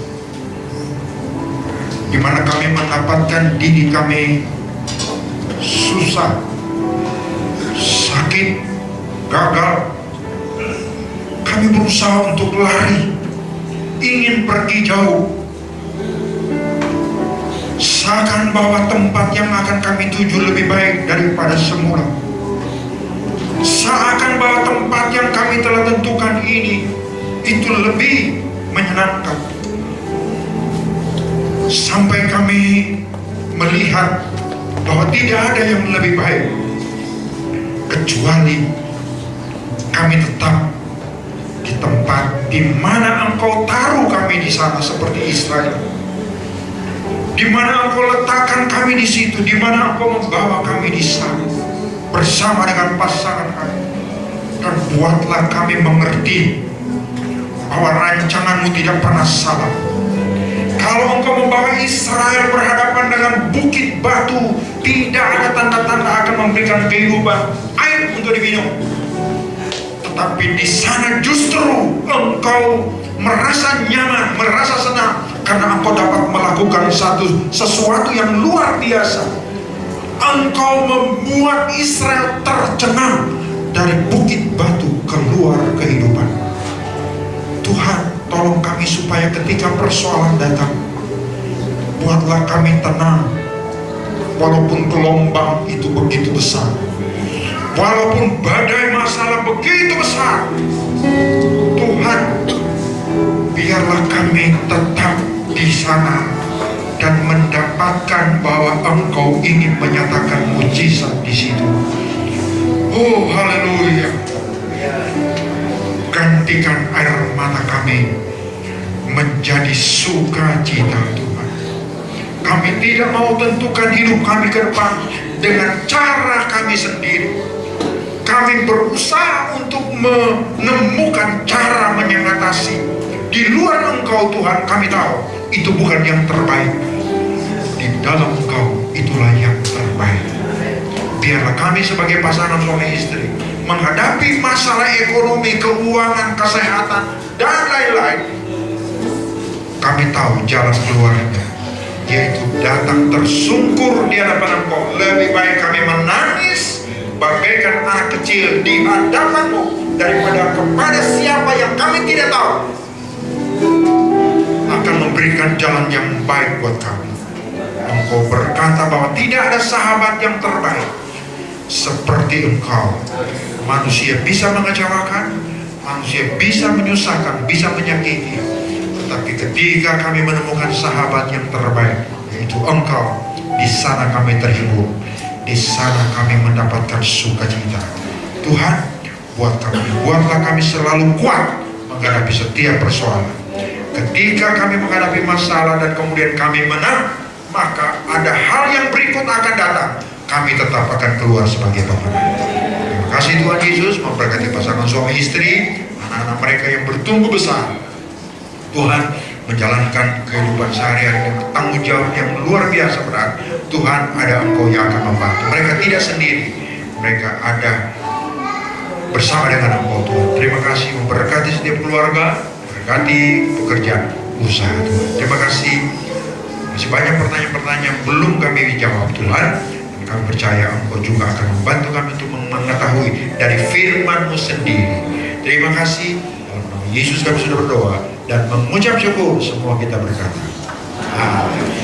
di mana kami mendapatkan diri kami susah, sakit, gagal. Kami berusaha untuk lari, ingin pergi jauh, seakan bahwa tempat yang akan kami tuju lebih baik daripada semula. Seakan bahwa tempat yang kami telah tentukan ini itu lebih menyenangkan. Sampai kami melihat bahwa tidak ada yang lebih baik, kecuali kami tetap di tempat di mana Engkau taruh kami di sana, seperti Israel. Di mana Engkau letakkan kami di situ, di mana Engkau membawa kami di sana bersama dengan pasangan kami. Dan buatlah kami mengerti bahwa rancangan-Mu tidak pernah salah. Kalau Engkau membawa Israel berhadapan dengan bukit batu, tidak ada tanda-tanda akan memberikan kehidupan, air untuk diminum. Tetapi di sana justru Engkau merasa nyaman, merasa senang, karena Engkau dapat melakukan sesuatu yang luar biasa. Engkau membuat Israel tercengang dari bukit batu keluar kehidupan. Tuhan, tolong kami supaya ketika persoalan datang, buatlah kami tenang, walaupun gelombang itu begitu besar, walaupun badai masalah begitu besar. Tuhan, biarlah kami tetap di sana dan mendapatkan bahwa Engkau ingin menyatakan mujizat di situ. Oh, haleluya. Gantikan air mata kami menjadi sukacita, Tuhan. Kami tidak mau tentukan hidup kami ke depan dengan cara kami sendiri. Kami berusaha untuk menemukan cara mengatasi. Di luar Engkau, Tuhan, kami tahu itu bukan yang terbaik. Di dalam Engkau itulah yang terbaik. Biarlah kami sebagai pasangan suami istri menghadapi masalah ekonomi, keuangan, kesehatan, dan lain-lain. Kami tahu jalan keluarnya, yaitu datang tersungkur di hadapan Engkau. Lebih baik kami menangis bagaikan anak kecil di hadapan-Mu daripada kepada siapa yang kami tidak tahu akan memberikan jalan yang baik buat kami. Engkau berkata bahwa tidak ada sahabat yang terbaik seperti Engkau. Manusia bisa mengecewakan, manusia bisa menyusahkan, bisa menyakiti, tetapi ketika kami menemukan sahabat yang terbaik, yaitu Engkau, di sana kami terhibur, di sana kami mendapatkan sukacita. Tuhan, buatlah kami selalu kuat menghadapi setiap persoalan. Ketika kami menghadapi masalah dan kemudian kami menang, maka ada hal yang berikut akan datang. Kami tetap akan keluar sebagai pemenang. Terima kasih Tuhan Yesus, memberkati pasangan suami istri, anak-anak mereka yang bertumbuh besar. Tuhan, menjalankan kehidupan sehari-hari dengan tanggung jawab yang luar biasa berat. Tuhan, ada Engkau yang akan membantu. Mereka tidak sendiri, mereka ada bersama dengan Engkau, Tuhan. Terima kasih, memberkati setiap keluarga, berkati pekerjaan usaha, Tuhan. Terima kasih. Masih banyak pertanyaan-pertanyaan yang belum kami jawab, Tuhan. Kami percaya Engkau juga akan membantu kami untuk mengetahui dari firman-Mu sendiri. Terima kasih. Dalam nama Yesus kami sudah berdoa dan mengucap syukur. Semua kita berkata, amin.